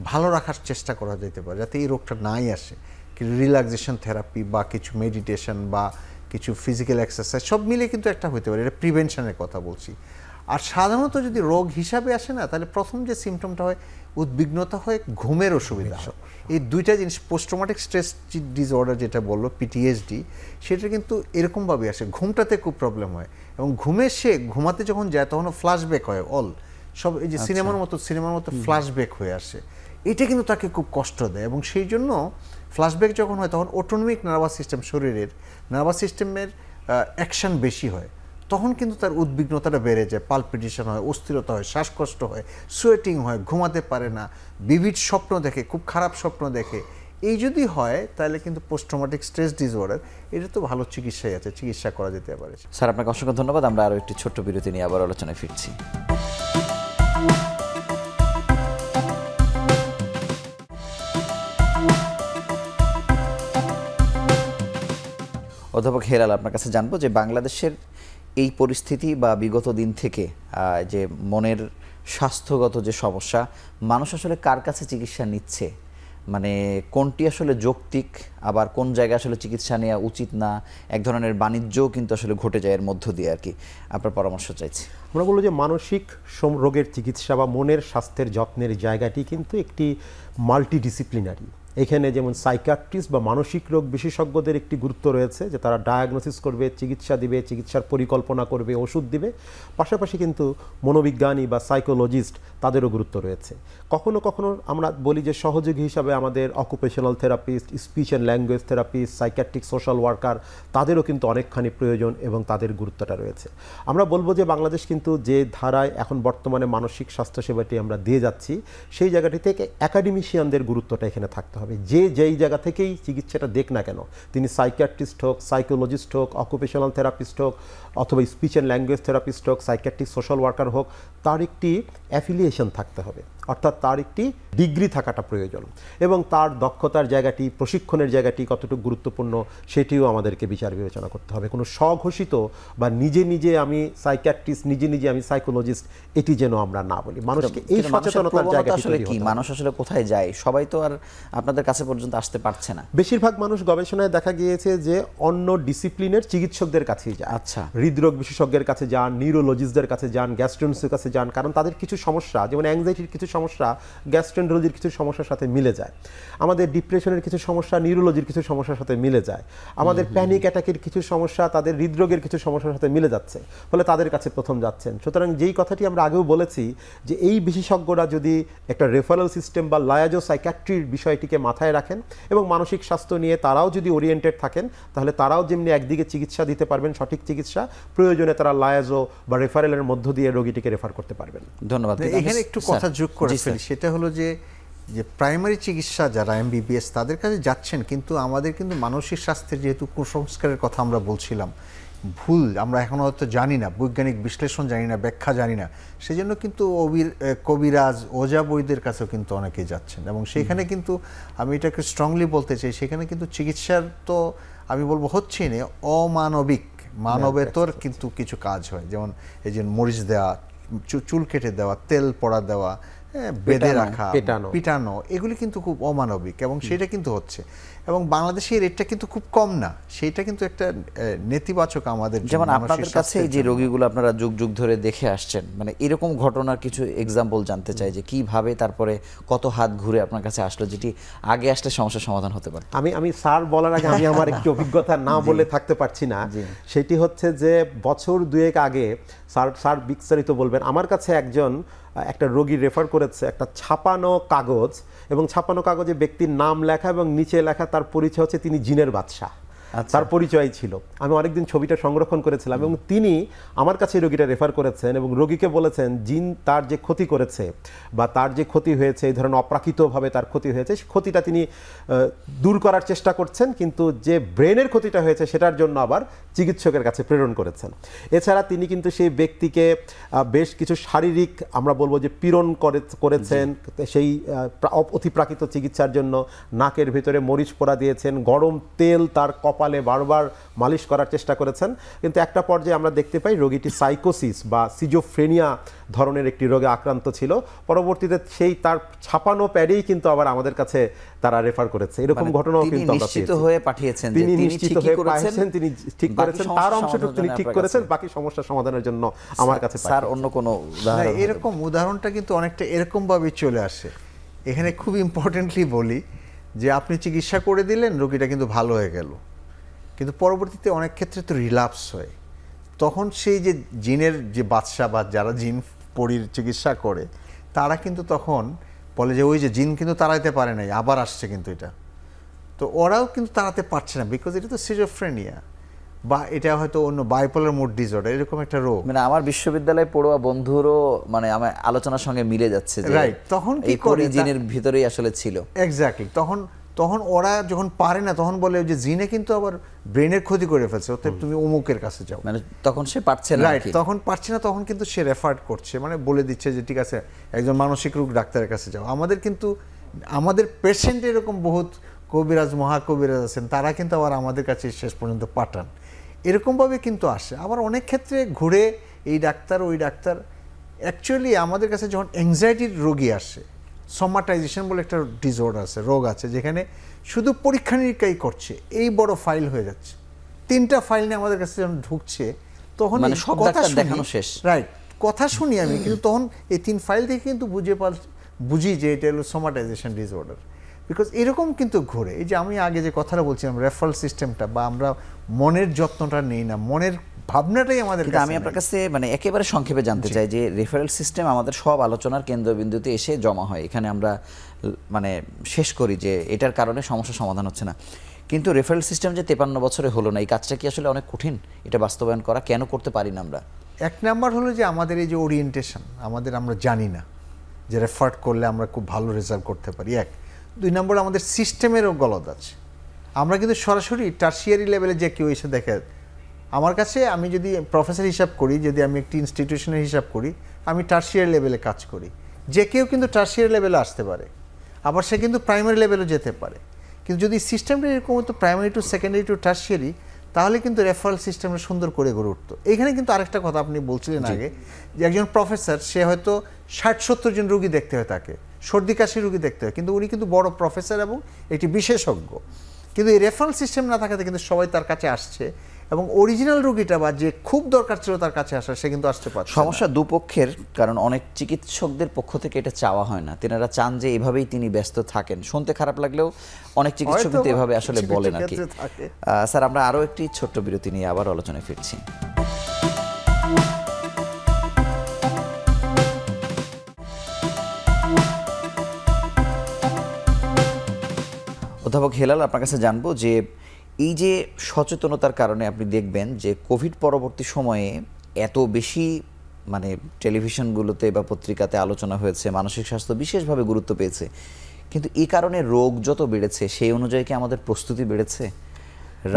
ভালো রাখার চেষ্টা করা যেতে পারে যাতে এই রোগটা নাই আসে। কিছু রিল্যাক্সেশন থেরাপি বা কিছু মেডিটেশন বা কিছু ফিজিক্যাল এক্সারসাইজ সব মিলে কিন্তু একটা হতে পারে। এটা প্রিভেনশনের কথা বলছি। আর সাধারণত যদি রোগ হিসাবে আসে না, তাহলে প্রথম যে সিমটমটা হয় উদ্বিগ্নতা হয়, ঘুমের অসুবিধা হয়। এই দুইটা জিনিস, পোস্ট ট্রমাটিক স্ট্রেস ডিসঅর্ডার যেটা বললো পিটিএসডি, সেটা কিন্তু এরকমভাবে আসে, ঘুমটাতে খুব প্রবলেম হয় এবং ঘুমাতে যখন যায় তখনও ফ্ল্যাশব্যাক হয়, সব এই যে সিনেমার মতো ফ্ল্যাশব্যাক হয়ে আসে। এটা কিন্তু তাকে খুব কষ্ট দেয় এবং সেই জন্য ফ্ল্যাশব্যাক যখন হয় তখন অটোনমিক নার্ভাস সিস্টেম, শরীরের নার্ভাস সিস্টেমের অ্যাকশন বেশি হয়, তখন কিন্তু তার উদ্বিগ্নতাটা বেড়ে যায়, পালপিটেশন হয়, অস্থিরতা হয়, শ্বাসকষ্ট হয়, সোয়েটিং হয়, ঘুমাতে পারে না, বিবিড স্বপ্ন দেখে, খুব খারাপ স্বপ্ন দেখে। এই যদি হয় তাহলে কিন্তু পোস্ট ট্রমাটিক স্ট্রেস ডিসঅর্ডার, এটা তো ভালো চিকিৎসাই আছে, চিকিৎসা করা যেতে পারে। স্যার, আপনাকে অসংখ্য ধন্যবাদ। আমরা আরও একটি ছোট্ট বিরতি নিয়ে আবার আলোচনায় ফিরছি। অধ্যাপক হেলাল, আপনার কাছে জানবো যে বাংলাদেশের এই পরিস্থিতি বা বিগত দিন থেকে যে মনের স্বাস্থ্যগত যে সমস্যা, মানুষ আসলে কার কাছে চিকিৎসা নিচ্ছে, মানে কোনটি আসলে যৌক্তিক, আবার কোন জায়গায় আসলে চিকিৎসা নেওয়া উচিত না, এক ধরনের বাণিজ্যও কিন্তু আসলে ঘটে যায় এর মধ্য দিয়ে আর কি, আপনার পরামর্শ চাইছি। আমরা বলবো যে মানসিক রোগের চিকিৎসা বা মনের স্বাস্থ্যের যত্নের জায়গাটি কিন্তু একটি মাল্টিডিসিপ্লিনারি। এখানে যেমন সাইকিয়াট্রিস্ট বা মানসিক রোগ বিশেষজ্ঞদের একটি গুরুত্ব রয়েছে, যে তারা ডায়াগনোসিস করবে, চিকিৎসা দিবে, চিকিৎসার পরিকল্পনা করবে, ওষুধ দিবে। পাশাপাশি কিন্তু মনোবিজ্ঞানী বা সাইকোলজিস্ট, তাদেরও গুরুত্ব রয়েছে। কখনো কখনো আমরা বলি যে সহযোগী হিসাবে আমাদের occupational therapist, speech and language therapist, psychiatric social worker, তাদেরও কিন্তু অনেকখানি প্রয়োজন এবং তাদের গুরুত্বটা রয়েছে। আমরা বলবো যে বাংলাদেশ কিন্তু যে ধারায় এখন বর্তমানে মানসিক স্বাস্থ্যসেবাটি আমরা দিয়ে যাচ্ছি, সেই জায়গাটি থেকে একাডেমিশিয়ানদের গুরুত্বটা এখানে থাকতে হবে। হবে। যেই জায়গা থেকেই চিকিৎসাটা দেখ না কেন, তিনি সাইকিয়াট্রিস্ট হোক, সাইকোলজিস্ট হোক, অকুপেশনাল থেরাপিস্ট হোক, অথবা স্পিচ অ্যান্ড ল্যাঙ্গুয়েজ থেরাপিস্ট হোক, সাইকিয়াট্রিস্ট সোশ্যাল ওয়ার্কার হোক, তার একটি অ্যাফিলিয়েশন থাকতে হবে, অর্থাৎ তার একটি ডিগ্রি থাকাটা প্রয়োজন, এবং তার দক্ষতার জায়গাটি, প্রশিক্ষণের জায়গাটি কতটুকু গুরুত্বপূর্ণ সেটিও আমাদেরকে বিচার বিবেচনা করতে হবে। কোনো স্বঘোষিত বা নিজে আমি সাইকিয়াট্রিস্ট, নিজে আমি সাইকোলজিস্ট, এটি যেন আমরা না বলি। মানুষকে এই সচেতনতার জায়গাটি আসলে কি, মানুষ আসলে কোথায় যায়? সবাই তো আর আপনাদের কাছে পর্যন্ত আসতে পারছে না। বেশিরভাগ মানুষ গবেষণায় দেখা গিয়েছে যে অন্য ডিসিপ্লিনের চিকিৎসকদের কাছেই যায়। আচ্ছা, হৃদরোগ বিশেষজ্ঞের কাছে যান, নিউরোলজিস্টদের কাছে যান, গ্যাস্ট্রোন্ট্রোলজিস্টের কাছে যান, কারণ তাদের কিছু সমস্যা, যেমন অ্যাংজাইটির কিছু সমস্যা গ্যাস্ট্রোন্ট্রোলজির কিছু সমস্যার সাথে মিলে যায়, আমাদের ডিপ্রেশনের কিছু সমস্যা নিউরোলজির কিছু সমস্যার সাথে মিলে যায়, আমাদের প্যানিক অ্যাটাকের কিছু সমস্যা তাদের হৃদরোগের কিছু সমস্যার সাথে মিলে যাচ্ছে, ফলে তাদের কাছে প্রথম যাচ্ছেন। সুতরাং যেই কথাটি আমরা আগেও বলেছি যে এই বিশেষজ্ঞরা যদি একটা রেফারেল সিস্টেম বা লায়াজো সাইকিয়াট্রির বিষয়টিকে মাথায় রাখেন এবং মানসিক স্বাস্থ্য নিয়ে তারাও যদি ওরিয়েন্টেড থাকেন, তাহলে তারাও যেমনি একদিকে চিকিৎসা দিতে পারবেন, সঠিক চিকিৎসা, প্রয়োজনে তারা লায়াজো বা রেফারেলের মধ্য দিয়ে রোগীটিকে রেফার করতে পারবেন। ধন্যবাদ। এখানে একটু কথা যোগ করে ফেলি, সেটা হলো যে প্রাইমারি চিকিৎসা যারা MBBS তাদের কাছে যাচ্ছেন, কিন্তু আমাদের কিন্তু মানসিক স্বাস্থ্যের যেহেতু কুসংস্কারের কথা আমরা বলছিলাম, ভুল আমরা এখনো হয়তো জানি না, বৈজ্ঞানিক বিশ্লেষণ জানি না, ব্যাখ্যা জানি না, সেজন্য কিন্তু কবিরাজ ওঝা বৈদ্যের কাছেও কিন্তু অনেকেই যাচ্ছেন, এবং সেখানে কিন্তু আমি এটাকে স্ট্রংলি বলতে চাই, সেখানে কিন্তু চিকিৎসার তো আমি বলবো হচ্ছে না, অমানবিক মানবেতর কিন্তু কিছু কাজ হয়, যেমন এই যে মরিচ দেওয়া, চুল কেটে দেওয়া, তেল পড়া দেওয়া, বেঁধে রাখা, পিটানো, এগুলি কিন্তু খুব অমানবিক, এবং সেটা কিন্তু হচ্ছে, এবং বাংলাদেশে এই রেটটা কিন্তু খুব কম না, সেটা কিন্তু একটা নেতিবাচক আমাদের। যেমন আপনাদের কাছে এই যে রোগীগুলো আপনারা যুগ যুগ ধরে দেখে আসছেন, মানে এরকম ঘটনার কিছু এক্সাম্পল জানতে চাই, যে কিভাবে তারপরে কত হাত ঘুরে আপনার কাছে আসলো, যেটি আগে আসলে সমস্যার সমাধান হতে পারে। আমি স্যার বলার আগে আমি আমার একটি অভিজ্ঞতা না বলে থাকতে পারছি না। সেটি হচ্ছে যে বছর দুয়েক আগে, স্যার বিস্তারিত বলবেন, আমার কাছে একটা রোগী রেফার করেছে একটা ছাপানো কাগজ, এবং ছাপানো কাগজে ব্যক্তির নাম লেখা এবং নিচে লেখা তার পরিচয় হচ্ছে তিনি জিনের বাদশা, তার পরিচয় ছিল। আমি অনেকদিন ছবিটা সংরক্ষণ করেছিলাম, এবং তিনি আমার কাছে রোগীটা রেফার করেছেন এবং রোগীকে বলেছেন জিন তার যে ক্ষতি করেছে বা তার যে ক্ষতি হয়েছে, এই ধরনের অপ্রাকৃতভাবে তার ক্ষতি হয়েছে, সেই ক্ষতিটা তিনি দূর করার চেষ্টা করছেন, কিন্তু যে ব্রেনের ক্ষতিটা হয়েছে সেটার জন্য আবার চিকিৎসকের কাছে প্রেরণ করেছেন। এছাড়া তিনি কিন্তু সেই ব্যক্তিকে বেশ কিছু শারীরিক, আমরা বলবো যে পীড়ন করেছেন, সেই অতিপ্রাকৃত চিকিৎসার জন্য নাকের ভিতরে মরিচ পোড়া দিয়েছেন, গরম তেল তার কপালে বারবার মালিশ করার চেষ্টা করেছেন, কিন্তু একটা পর্যায়ে আমরা দেখতে পাই রোগীটি সাইকোসিস বা সিজোফ্রেনিয়া ধরনের একটি রোগে আক্রান্ত ছিল। পরবর্তীতে সেই তার ছাপানো প্যাডেই কিন্তু আবার আমাদের কাছে তারা রেফার করেছে। এরকম ঘটনাও কিন্তু আমরা নিশ্চিত হয়ে পাঠিয়েছেন, তিনি নিশ্চিত হয়ে পাঠিয়েছেন, তিনি ঠিক করেছেন, তার অংশটুকু তিনি ঠিক করেছেন, বাকি সমস্যা সমাধানের জন্য আমার কাছে। স্যার অন্য কোনো উদাহরণ? এরকম উদাহরণটা কিন্তু অনেকটা এরকম ভাবে চলে আসে। এখানে খুব ইম্পর্টেন্টলি বলি যে আপনি চিকিৎসা করে দিলেন, রোগীটা কিন্তু ভালো হয়ে গেল, কিন্তু পরবর্তীতে অনেক ক্ষেত্রে তো রিল্যাপস হয়, তখন সেই যে জিনের যে বাদশা বা যারা জিন পরির চিকিৎসা করে, তারা কিন্তু তখন বলে যে ওই যে জিন কিন্তু তাড়াইতে পারে নাই, আবার আসছে, কিন্তু এটা তো ওরাও কিন্তু তাড়াতে পারছে না, বিকজ এটা তো সিজোফ্রেনিয়া বা এটা হয়তো অন্য বাইপোলার মুড ডিসঅর্ডার, এরকম একটা রোগ। মানে আমার বিশ্ববিদ্যালয়ে পড়ুয়া বন্ধুরও মানে আমার আলোচনার সঙ্গে মিলে যাচ্ছে, রাইট, তখন কি করে জিনের ভিতরেই আসলে ছিল। এক্স্যাক্টলি, তখন ওরা যখন পারে না, তখন বলে যে জিনে কিন্তু আবার ব্রেনের ক্ষতি করে ফেলছে, অতএব তুমি অমুকের কাছে যাও, মানে তখন সে পারছে না, রাইট, তখন পারছে না, তখন কিন্তু সে রেফার করছে, মানে বলে দিচ্ছে যে ঠিক আছে একজন মানসিক রোগ ডাক্তারের কাছে যাও। আমাদের পেশেন্ট এরকম বহুত কবিরাজ মহাকবিরাজ আছেন, তারা কিন্তু আবার আমাদের কাছে শেষ পর্যন্ত পাঠান, এরকমভাবে কিন্তু আসে। আবার অনেক ক্ষেত্রে ঘুরে এই ডাক্তার ওই ডাক্তার। অ্যাকচুয়ালি আমাদের কাছে যখন অ্যাংজাইটির রোগী আসে, সোমাটাইজেশন বলে একটা ডিসঅর্ডার আছে, রোগ আছে, যেখানে শুধু পরীক্ষা নিরীক্ষাই করছে, এই বড় ফাইল হয়ে যাচ্ছে, 3টা ফাইল নিয়ে আমাদের কাছে যখন ঢুকছে, তখন কথা দেখানো শেষ, রাইট, কথা শুনি আমি, কিন্তু তখন এই 3 ফাইল থেকে কিন্তু বুঝি যে এটা হলো সোমাটাইজেশন ডিসঅর্ডার, বিকজ এরকম কিন্তু ঘুরে। এই যে আমি আগে যে কথাটা বলছিলাম, রেফারেল সিস্টেমটা বা আমরা মনের যত্নটা নেই না, মনের ভাবনাটাই আমাদের কাছে। আমি আপনার কাছে মানে একেবারে সংক্ষেপে জানতে চাই যে রেফারেল সিস্টেম আমাদের সব আলোচনার কেন্দ্রবিন্দুতে এসে জমা হয়, এখানে আমরা মানে শেষ করি যে এটার কারণে সমস্যা সমাধান হচ্ছে না, কিন্তু রেফারেল সিস্টেম যে 53 বছরে হলো না, এই কাজটা কি আসলে অনেক কঠিন এটা বাস্তবায়ন করা? কেন করতে পারি না আমরা? এক নাম্বার হলো যে আমাদের এই যে ওরিয়েন্টেশন, আমরা জানি না যে রেফার করলে আমরা খুব ভালো রেজাল্ট করতে পারি, এক। 2 নম্বর আমাদের সিস্টেমেরও গলদ আছে। আমরা কিন্তু সরাসরি টার্সিয়ারি লেভেলে যে কেউ এসে দেখে, আমার কাছে আমি যদি প্রফেসর হিসাব করি, যদি আমি একটি ইনস্টিটিউশনের হিসাব করি, আমি টার্সিয়ারি লেভেলে কাজ করি, যে কেউ কিন্তু টার্সিয়ারি লেভেলে আসতে পারে, আবার সে কিন্তু প্রাইমারি লেভেলেও যেতে পারে। কিন্তু যদি সিস্টেমটা এরকম হতো primary to secondary to tertiary, তাহলে কিন্তু রেফারেল সিস্টেমটা সুন্দর করে গড়ে উঠতো। এখানে কিন্তু আরেকটা কথা আপনি বলছিলেন আগে, যে একজন প্রফেসর সে হয়তো 60-70 জন রুগী দেখতে হয়, তাকে সর্দি কাশি রুগী দেখতে হয়, কিন্তু উনি কিন্তু বড় প্রফেসর এবং একটি বিশেষজ্ঞ। কিন্তু এই রেফারেল সিস্টেম না থাকাতে কিন্তু সবাই তার কাছে আসছে, এবং অরিজিনাল রুগীটা বা যে খুব দরকার ছিল তার কাছে আসার, সে কিন্তু আসতে পারছে না। সমস্যা দুপক্ষের, কারণ অনেক চিকিৎসকদের পক্ষ থেকে এটা চাওয়া হয় না, তেনারা চান যে এভাবেই তিনি ব্যস্ত থাকেন। শুনতে খারাপ লাগলেও অনেক চিকিৎসক কিন্তু এভাবে আসলে বলেন আর কি। স্যার, আমরা আরও একটি ছোট্ট বিরতি নিয়ে আবার আলোচনায় ফিরছি। অধ্যাপক হেলাল, আপনার কাছে জানবো যে এই যে সচেতনতার কারণে আপনি দেখবেন যে কোভিড পরবর্তী সময়ে এত বেশি মানে টেলিভিশনগুলোতে বা পত্রিকাতে আলোচনা হয়েছে, মানসিক স্বাস্থ্য বিশেষভাবে গুরুত্ব পেয়েছে, কিন্তু এই কারণে রোগ যত বেড়েছে সেই অনুযায়ী কি আমাদের প্রস্তুতি বেড়েছে?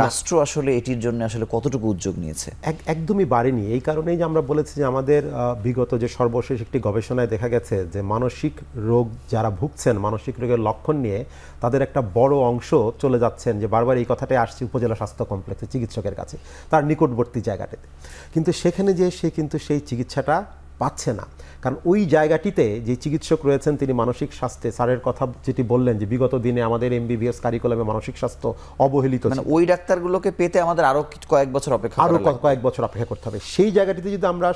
রাষ্ট্র আসলে এটির জন্য আসলে কতটুকু উদ্যোগ নিয়েছে? একদমই বাড়েনি। এই কারণেই যে আমরা বলেছি যে আমাদের বিগত যে সর্বশেষ একটি গবেষণায় দেখা গেছে যে মানসিক রোগ যারা ভুগছেন, মানসিক রোগের লক্ষণ নিয়ে তাদের একটা বড় অংশ চলে যাচ্ছেন, যে বারবার এই কথাটাই আসছে, উপজেলা স্বাস্থ্য কমপ্লেক্সে চিকিৎসকের কাছে, তার নিকটবর্তী জায়গাটাতে। কিন্তু সেখানে যে সে কিন্তু সেই চিকিৎসাটা পাচ্ছে না, কারণ ওই জায়গাটিতে যে চিকিৎসক রয়েছেন তিনি মানসিক স্বাস্থ্যে, স্যারের কথা যেটি বললেন যে বিগত দিনে আমাদের MBBS কারিকুলামে মানসিক স্বাস্থ্য অবহেলিত, মানে ওই ডাক্তারগুলোকে পেতে আমাদের আরো কয়েক বছর অপেক্ষা করতে হবে। সেই জায়গাটিতে যদি আমরা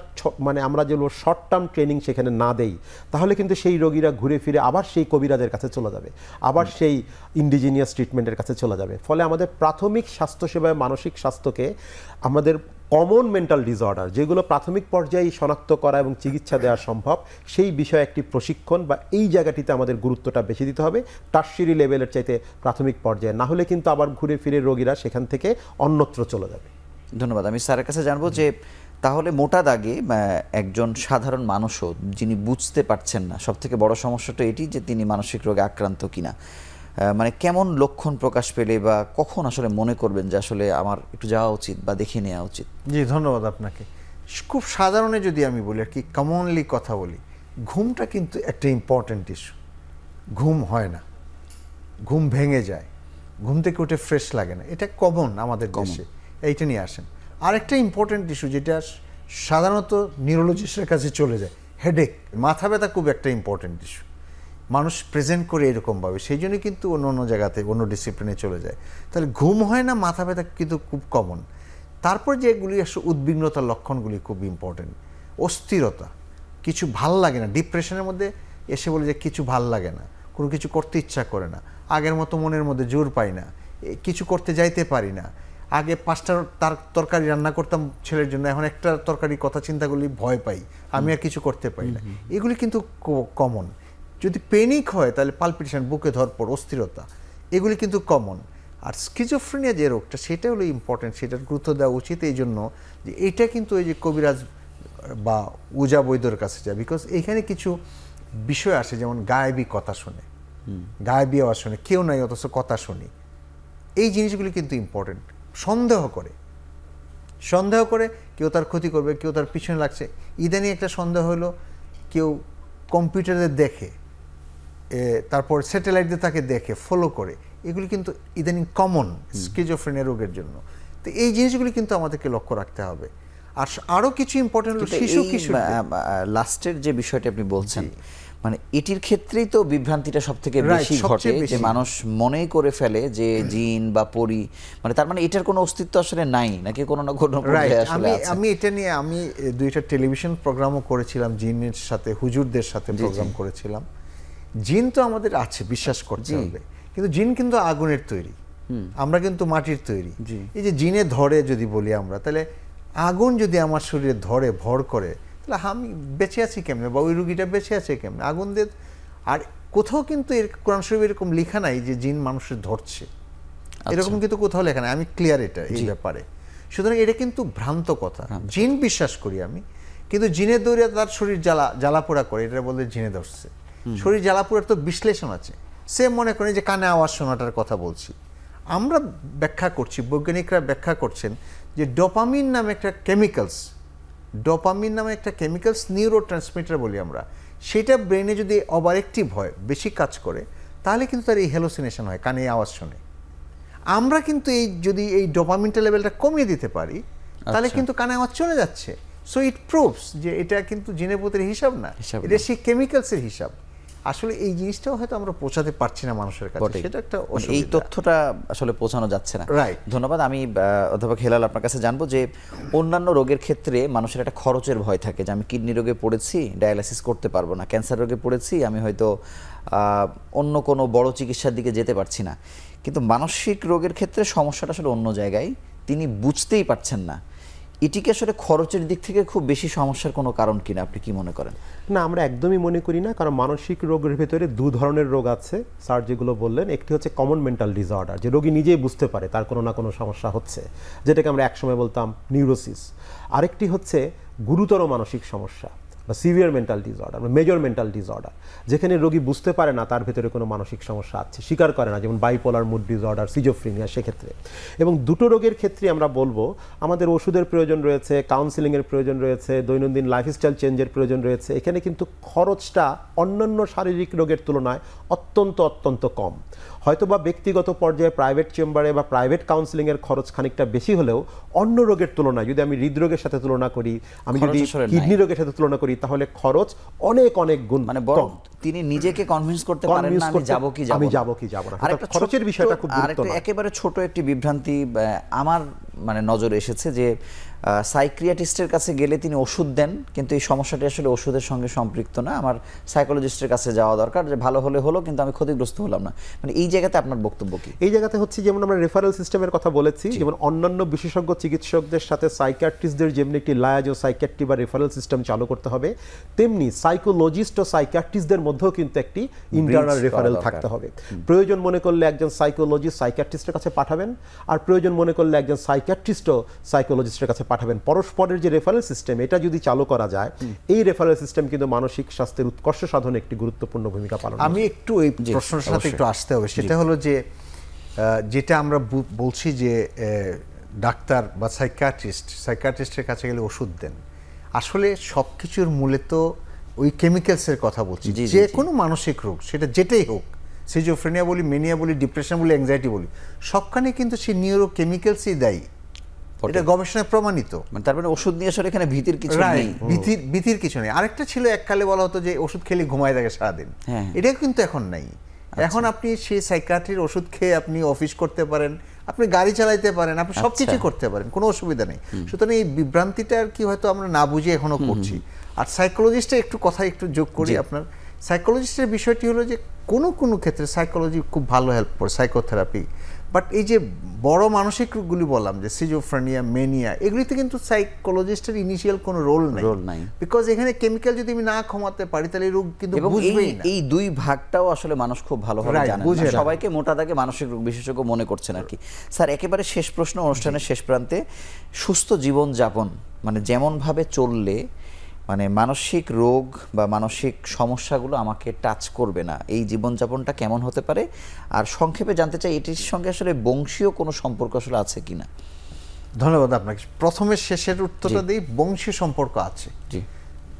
আমরা যেগুলো শর্ট টার্ম ট্রেনিং সেখানে না দেই, তাহলে কিন্তু সেই রোগীরা ঘুরে ফিরে আবার সেই কবিরাজের কাছে চলে যাবে, আবার সেই ইন্ডিজিনিয়াস ট্রিটমেন্টের কাছে চলে যাবে। ফলে আমাদের প্রাথমিক স্বাস্থ্যসেবায় মানসিক স্বাস্থ্যকে আমাদের কমন মেন্টাল ডিসঅর্ডার, যেগুলো প্রাথমিক পর্যায়ে শনাক্ত করা এবং চিকিৎসা দেওয়া সম্ভব, সেই বিষয়ে একটি প্রশিক্ষণ বা এই জায়গাটিতে আমাদের গুরুত্বটা বেশি দিতে হবে টার্সিয়ারি লেভেলের চাইতে প্রাথমিক পর্যায়ে। না হলে কিন্তু আবার ঘুরে ফিরে রোগীরা সেখান থেকে অন্যত্র চলে যাবে। ধন্যবাদ। আমি স্যারের কাছে জানবো যে তাহলে মোটা দাগে একজন সাধারণ মানুষও যিনি বুঝতে পারছেন না, সবথেকে বড় সমস্যাটা এটি যে তিনি মানসিক রোগে আক্রান্ত কিনা, মানে কেমন লক্ষণ প্রকাশ পেলে বা কখন আসলে মনে করবেন যে আসলে আমার একটু যাওয়া উচিত বা দেখিয়ে নেওয়া উচিত? জি, ধন্যবাদ আপনাকে। খুব সাধারণে যদি আমি বলি আর কি, কমনলি কথা বলি, ঘুমটা কিন্তু একটা ইম্পর্ট্যান্ট ইস্যু। ঘুম হয় না, ঘুম ভেঙে যায়, ঘুম থেকে উঠে ফ্রেশ লাগে না, এটা কমন আমাদের দেশে। এইটা নিয়ে আসেন। আরেকটা ইম্পর্ট্যান্ট ইস্যু যেটা সাধারণত নিউরোলজিস্টের কাছে চলে যায়, হেডেক, মাথা ব্যথা খুব একটা ইম্পর্ট্যান্ট ইস্যু। মানুষ প্রেজেন্ট করে এরকমভাবে, সেই জন্যই কিন্তু অন্য অন্য জায়গাতে অন্য ডিসিপ্লিনে চলে যায়। তাহলে ঘুম হয় না, মাথা ব্যথা কিন্তু খুব কমন। তারপর যেগুলি আসলে উদ্বিগ্নতার লক্ষণগুলি খুব ইম্পর্টেন্ট। অস্থিরতা, কিছু ভাল লাগে না, ডিপ্রেশনের মধ্যে এসে বলে যে কিছু ভাল লাগে না, কোনো কিছু করতে ইচ্ছা করে না, আগের মতো মনের মধ্যে জোর পাই না, কিছু করতে যাইতে পারি না, আগে 5টা তরকারি রান্না করতাম ছেলের জন্য, এখন একটা তরকারি কথা চিন্তাগুলি ভয় পাই, আমি আর কিছু করতে পারি না, এগুলি কিন্তু কমন। যদি পেনিক হয় তাহলে পালপিটেশন, বুকে ধরপড়, অস্থিরতা, এগুলি কিন্তু কমন। আর স্কিজোফ্রেনিয়া যে রোগটা, সেটা হলো ইম্পর্টেন্ট, সেটার গুরুত্ব দেওয়া উচিত এই জন্য যে এটা কিন্তু এই যে কবিরাজ বা উজা বৈদ্যর কাছে যায়, বিকজ এইখানে কিছু বিষয় আসে, যেমন গায়েবী কথা শুনে, গায়েবী আওয়াজ শুনে, কেউ নাই অথচ কথা শুনি, এই জিনিসগুলি কিন্তু ইম্পর্টেন্ট। সন্দেহ করে কেউ তার ক্ষতি করবে, কেউ তার পিছনে লাগছে। ইদানিং একটা সন্দেহ হলো কেউ কম্পিউটারে দেখে, তারপর স্যাটেলাইট দিয়ে তাকে দেখে ফলো করে, এগুলি কিন্তু ইদানিং কমন স্কিজোফ্রেনিয়া রোগের জন্য। তো এই জিনিসগুলি কিন্তু আমাদেরকে লক্ষ্য রাখতে হবে। আর আরও কিছু ইম্পর্টেন্ট হলো শিশু কিশোর লাস্টের যে বিষয়টি আপনি বলছেন, মানে এটির ক্ষেত্রেই তো বিভ্রান্তিটা সবথেকে বেশি ঘটে, যে মানুষ মনেই করে ফেলে যে জিন বা পরি, মানে তার মানে এটার কোনো অস্তিত্ব আসলে নাই, নাকি কোনো না কোনো আসলে আছে। আমি এটা নিয়ে আমি 2টা টেলিভিশন প্রোগ্রামও করেছিলাম, জিনের সাথে, হুজুরদের সাথে প্রোগ্রাম করেছিলাম। জিন তো আমাদের আছে, বিশ্বাস করতে হবে, কিন্তু জিন কিন্তু আগুনের তৈরি, আমরা কিন্তু মাটির তৈরি। এই যে জিনে ধরে যদি বলি আমরা, তাহলে আগুন যদি আমার শরীরে ধরে, ভর করে, তাহলে আমি বেঁচে আছি কেমনে, বা ওই রুগীটা বেঁচে আছে কেমনে? আগুন দিয়ে। আর কোথাও কিন্তু কোরআন শরীফে এরকম লেখা নাই যে জিন মানুষের ধরছে, এরকম কিন্তু কোথাও লেখা নাই। আমি ক্লিয়ার এটা এই ব্যাপারে। সুতরাং এটা কিন্তু ভ্রান্ত কথা। জিন বিশ্বাস করি আমি, কিন্তু জিনের দৌড়ে তার শরীর জ্বালাপোড়া করে, এটা বলতে জিনে ধরছে। শরীর জ্বালাপোড়ার তো বিশ্লেষণ আছে, সে মনে করেন যে কানে আওয়াজ শোনাটার কথা বলছি, আমরা ব্যাখ্যা করছি, বৈজ্ঞানিকরা ব্যাখ্যা করছেন যে ডোপামিন নামে একটা কেমিক্যালস নিউরো ট্রান্সমিটার বলি আমরা, সেটা ব্রেনে যদি ওভার অ্যাক্টিভ হয়, বেশি কাজ করে, তাহলে কিন্তু তার এই হ্যালুসিনেশন হয়, কানে আওয়াজ শোনে। আমরা কিন্তু যদি এই ডোপামিনটা লেভেলটা কমিয়ে দিতে পারি, তাহলে কিন্তু কানে আওয়াজ চলে যাচ্ছে। সো ইট প্রুভস যে এটা কিন্তু জিনেপতির হিসাব না, এটা সেই কেমিক্যালসের হিসাব। আসলে এই জিনিসটাও হয়তো আমরা পৌঁছাতে পারছি না মানুষের কাছে, সেটা একটা এই তথ্যটা আসলে পৌঁছানো যাচ্ছে না। রাইট, ধন্যবাদ। আমি অধ্যাপক হেলাল আপনার কাছে জানবো যে অন্যান্য রোগের ক্ষেত্রে মানুষের একটা খরচের ভয় থাকে, যে আমি কিডনি রোগে পড়েছি, ডায়ালাইসিস করতে পারবো না, ক্যান্সার রোগে পড়েছি, আমি হয়তো অন্য কোনো বড় চিকিৎসার দিকে যেতে পারছি না। কিন্তু মানসিক রোগের ক্ষেত্রে সমস্যাটা আসলে অন্য জায়গায়, তিনি বুঝতেই পারছেন না। এটিকে আসলে খরচের দিক থেকে খুব বেশি সমস্যার কোনো কারণ কিনা, আপনি কি মনে করেন? না, আমরা একদমই মনে করি না, কারণ মানসিক রোগের ভেতরে দু ধরনের রোগ আছে স্যার যেগুলো বললেন। একটি হচ্ছে কমন মেন্টাল ডিসঅর্ডার, যে রোগী নিজেই বুঝতে পারে তার কোনো না কোনো সমস্যা হচ্ছে, যেটাকে আমরা একসময় বলতাম নিউরোসিস। আরেকটি হচ্ছে গুরুতর মানসিক সমস্যা বা সিভিয়ার মেন্টাল ডিসঅর্ডার বা মেজর মেন্টাল ডিসঅর্ডার, যেখানে রোগী বুঝতে পারে না তার ভেতরে কোনো মানসিক সমস্যা আছে, স্বীকার করে না, যেমন বাইপোলার মুড ডিসঅর্ডার, সিজোফ্রেনিয়া, সেক্ষেত্রে। এবং দুটো রোগের ক্ষেত্রে আমরা বলবো আমাদের ওষুধের প্রয়োজন রয়েছে, কাউন্সিলিংয়ের প্রয়োজন রয়েছে, দৈনন্দিন লাইফস্টাইল চেঞ্জের প্রয়োজন রয়েছে। এখানে কিন্তু খরচটা অন্যান্য শারীরিক রোগের তুলনায় অত্যন্ত কম। হয়তোবা ব্যক্তিগত পর্যায়ে প্রাইভেট চেম্বারে বা প্রাইভেট কাউন্সিলিংয়ের খরচ খানিকটা বেশি হলেও অন্য রোগের তুলনায়, যদি আমি হৃদরোগের সাথে তুলনা করি, আমি যদি কিডনি রোগের সাথে তুলনা করি, তাহলে খরচ অনেক গুণ মানে বরং তিনি নিজেকে কনভিন্স করতে পারেন না আমি যাব কি যাব না। আরেকটা খরচের বিষয়টা খুব গুরুত্বপূর্ণ। একেবারে ছোট একটি বিভ্রান্তি আমার মানে নজরে এসেছে, যে সাইকিয়াট্রিস্টের কাছে গেলে তিনি ওষুধ দেন, কিন্তু এই সমস্যাটি আসলে ওষুধের সঙ্গে সম্পৃক্ত না, আমার সাইকোলজিস্টের কাছে যাওয়া দরকার, যে ভালো হলে হলো কিন্তু আমি ক্ষতিগ্রস্ত হলাম না। মানে এই জায়গাতে আপনার বক্তব্য কি? এই জায়গাতে হচ্ছে যেমন আমরা রেফারেল সিস্টেমের কথা বলেছি, যেমন অন্যান্য বিশেষজ্ঞ চিকিৎসকদের সাথে সাইকিয়াট্রিস্টদের যেমনি একটি লায়াজ ও সাইকিয়াট্রি বা রেফারেল সিস্টেম চালু করতে হবে, তেমনি সাইকোলজিস্ট ও সাইকিয়াট্রিস্টদের মধ্যেও কিন্তু একটি ইন্টারনাল রেফারেল থাকতে হবে। প্রয়োজন মনে করলে একজন সাইকোলজিস্ট সাইকিয়াট্রিস্টের কাছে পাঠাবেন, আর প্রয়োজন মনে করলে একজন সাইকিয়াট্রিস্টও সাইকোলজিস্টের কাছে পাঠাবেন। পরস্পরের যে রেফারেল সিস্টেম, এটা যদি চালু করা যায়, এই রেফারেল সিস্টেম কিন্তু মানসিক স্বাস্থ্যের উৎকর্ষ সাধনে একটি গুরুত্বপূর্ণ ভূমিকা পালন করে। আমি একটু এই প্রশ্নের সাথে একটু আসতে হবে, সেটা হলো যে যেটা আমরা বলছি যে ডাক্তার বা সাইকিয়াট্রিস্টের কাছে গেলে ওষুধ দেন, আসলে সব কিছুর মূলে তো ওই কেমিক্যালসের কথা বলছি। যে কোনো মানসিক রোগ, সেটা যেটাই হোক, সিজোফ্রেনিয়া বলি, মেনিয়া বলি, ডিপ্রেশন বলি, অ্যাংজাইটি বলি, সবখানে কিন্তু সেই নিউরো কেমিক্যালসই দায়ী। এটা গবেষণায় প্রমাণিত। মানে তার মানে ওষুধ নিয়ে আসলে এখানে ভীতির কিছু নেই, ভীতির কিছু নেই। আরেকটা ছিল, এককালে বলা হতো যে ওষুধ খেলে ঘুমায় থাকে সারাদিন, এটা কিন্তু এখন নাই। এখন আপনি সেই সাইকিয়াট্রির ওষুধ খেয়ে আপনি অফিস করতে পারেন, আপনি গাড়ি চালাইতে পারেন, আপনি সবকিছু করতে পারেন, কোনো অসুবিধা নেই। সুতরাং এই বিভ্রান্তিটা আর কি হয়তো আমরা না বুঝে এখনো করছি। আর সাইকোলজিস্টের একটু কথা একটু যোগ করি, আপনার সাইকোলজিস্টের বিষয়টি হলো যে কোনো ক্ষেত্রে সাইকোলজি খুব ভালো হেল্প করে, সাইকোথেরাপি। বাট এই যে বড় মানসিক রোগগুলি বললাম, যে সিজোফ্রেনিয়া, মেনিয়া, এগুলিতে কিন্তু সাইকোলজিস্টের ইনিশিয়াল কোনো রোল নাই, বিকজ এখানে কেমিক্যাল যদি আমি না কমাতে পারি, তাহলে রোগ কিন্তু বুঝবেই না। এই দুই ভাগটাও আসলে মানুষ খুব ভালোভাবে জানে না, সবাইকে মোটা দাগে মানসিক রোগ বিশেষজ্ঞ মনে করছেন আর কি। স্যার, একেবারে শেষ প্রশ্ন, অনুষ্ঠানের শেষ প্রান্তে, সুস্থ জীবন যাপন মানে যেমন ভাবে চললে মানে মানসিক রোগ বা মানসিক সমস্যাগুলো আমাকে টাচ করবে না, এই জীবনযাপনটা কেমন হতে পারে? আর সংক্ষেপে জানতে চাই এটির সঙ্গে আসলে বংশীয় কোনো সম্পর্ক আসলে আছে কিনা? ধন্যবাদ আপনাকে। প্রথমে শেষের উত্তরটা দিই, বংশীয় সম্পর্ক আছে। জি,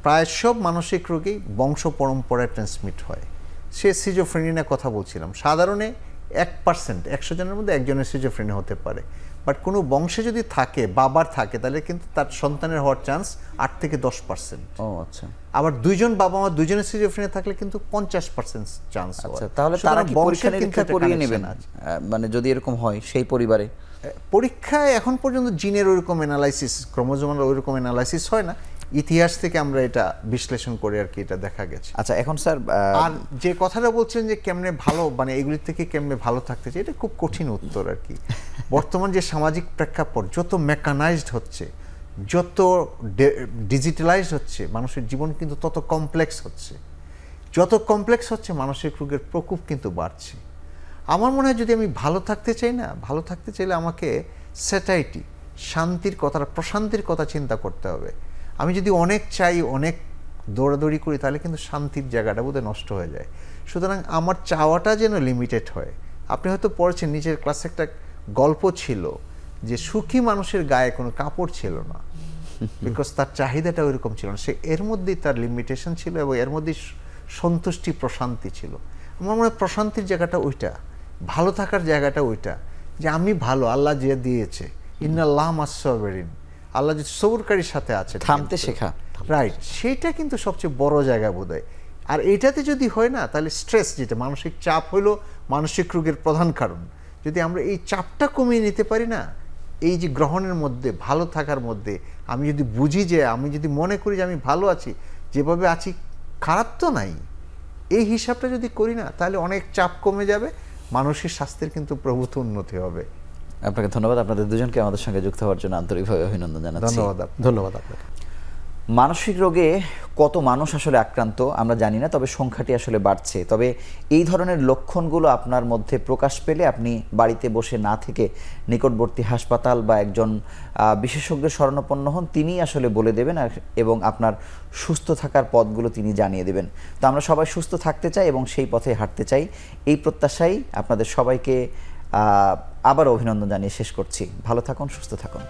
প্রায় সব মানসিক রোগী বংশ পরম্পরায় ট্রান্সমিট হয়। সে সিজোফ্রেনিয়ার কথা বলছিলাম, সাধারণে 1%, 100 জনের মধ্যে একজনের সিজোফ্রেনিয়া হতে পারে। বাট কোনো বংশে যদি থাকে, বাবার থাকে, তাহলে কিন্তু তার সন্তানের হওয়ার চান্স 8 থেকে 10%। আচ্ছা। আবার দুইজন বাবা মা দুইজনের সিজোফ্রেনিয়া থাকলে কিন্তু 50% চান্স। আচ্ছা, তাহলে তারা কি পরীক্ষা নিরীক্ষা করিয়ে নেবেন, মানে যদি এরকম হয় সেই পরিবারে? পরীক্ষায় এখন পর্যন্ত জিনের ওইরকম অ্যানালাইসিস, ক্রোমোজোমাল ওইরকম অ্যানালাইসিস হয় না। ইতিহাস থেকে আমরা এটা বিশ্লেষণ করে আর কি এটা দেখা গেছে। আচ্ছা, এখন স্যার আর যে কথাটা বলছেন যে কেমনে ভালো, মানে এগুলি থেকে কেমনে ভালো থাকতে চাই, এটা খুব কঠিন উত্তর আর কি। বর্তমান যে সামাজিক প্রেক্ষাপট যত মেকানাইজড হচ্ছে, যত ডিজিটালাইজড হচ্ছে, মানুষের জীবন কিন্তু তত কমপ্লেক্স হচ্ছে। যত কমপ্লেক্স হচ্ছে, মানসিক রোগের প্রকোপ কিন্তু বাড়ছে। আমার মনে হয় যদি আমি ভালো থাকতে চাই না, ভালো থাকতে চাইলে আমাকে স্যাটাইটি, শান্তির কথা, প্রশান্তির কথা চিন্তা করতে হবে। আমি যদি অনেক চাই, অনেক দৌড়াদৌড়ি করি তাহলে কিন্তু শান্তির জায়গাটা বোধহয় নষ্ট হয়ে যায়। সুতরাং আমার চাওয়াটা যেন লিমিটেড হয়। আপনি হয়তো পড়েছেন, নিচের ক্লাসে একটা গল্প ছিল যে সুখী মানুষের গায়ে কোনো কাপড় ছিল না, বিকজ তার চাহিদাটা ওইরকম ছিল না, সে এর মধ্যেই তার লিমিটেশন ছিল এবং এর মধ্যেই সন্তুষ্টি প্রশান্তি ছিল। আমার মনে হয় প্রশান্তির জায়গাটা ওইটা, ভালো থাকার জায়গাটা ওইটা, যে আমি ভালো, আল্লাহ যে দিয়েছে, ইন্নাল্লাহ মাস-সাবিরিন, আল্লাহ যে সবুরকারীর সাথে আছে, থামতে শেখা, রাইট, সেইটা কিন্তু সবচেয়ে বড় জায়গা বোধহয়। আর এইটাতে যদি হয় না, তাহলে স্ট্রেস, যেটা মানসিক চাপ হলো মানসিক রোগের প্রধান কারণ, যদি আমরা এই চাপটা কমিয়ে নিতে পারি না, এই যে গ্রহণের মধ্যে, ভালো থাকার মধ্যে, আমি যদি বুঝি যে, আমি যদি মনে করি যে আমি ভালো আছি, যেভাবে আছি খারাপ তো নাই, এই হিসাবটা যদি করি না, তাহলে অনেক চাপ কমে যাবে, মানসিক স্বাস্থ্যের কিন্তু প্রভূত উন্নতি হবে। আপনাকে ধন্যবাদ। আপনাদের দুজনকে আমাদের সঙ্গে যুক্ত হওয়ার জন্য আন্তরিকভাবে অভিনন্দন জানাচ্ছি। ধন্যবাদ আপনাকে। মানসিক রোগে কত মানুষ আসলে আক্রান্ত আমরা জানি না, তবে সংখ্যাটি আসলে বাড়ছে। তবে এই ধরনের লক্ষণগুলো আপনার মধ্যে প্রকাশ পেলে আপনি বাড়িতে বসে না থেকে নিকটবর্তী হাসপাতাল বা একজন বিশেষজ্ঞের শরণাপন্ন হন, তিনিই আসলে বলে দেবেন এবং আপনার সুস্থ থাকার পথগুলো তিনি জানিয়ে দেবেন। তো আমরা সবাই সুস্থ থাকতে চাই এবং সেই পথে হাঁটতে চাই, এই প্রত্যাশাই আপনাদের সবাইকে আবারও অভিনন্দন জানিয়ে শেষ করছি। ভালো থাকুন, সুস্থ থাকুন।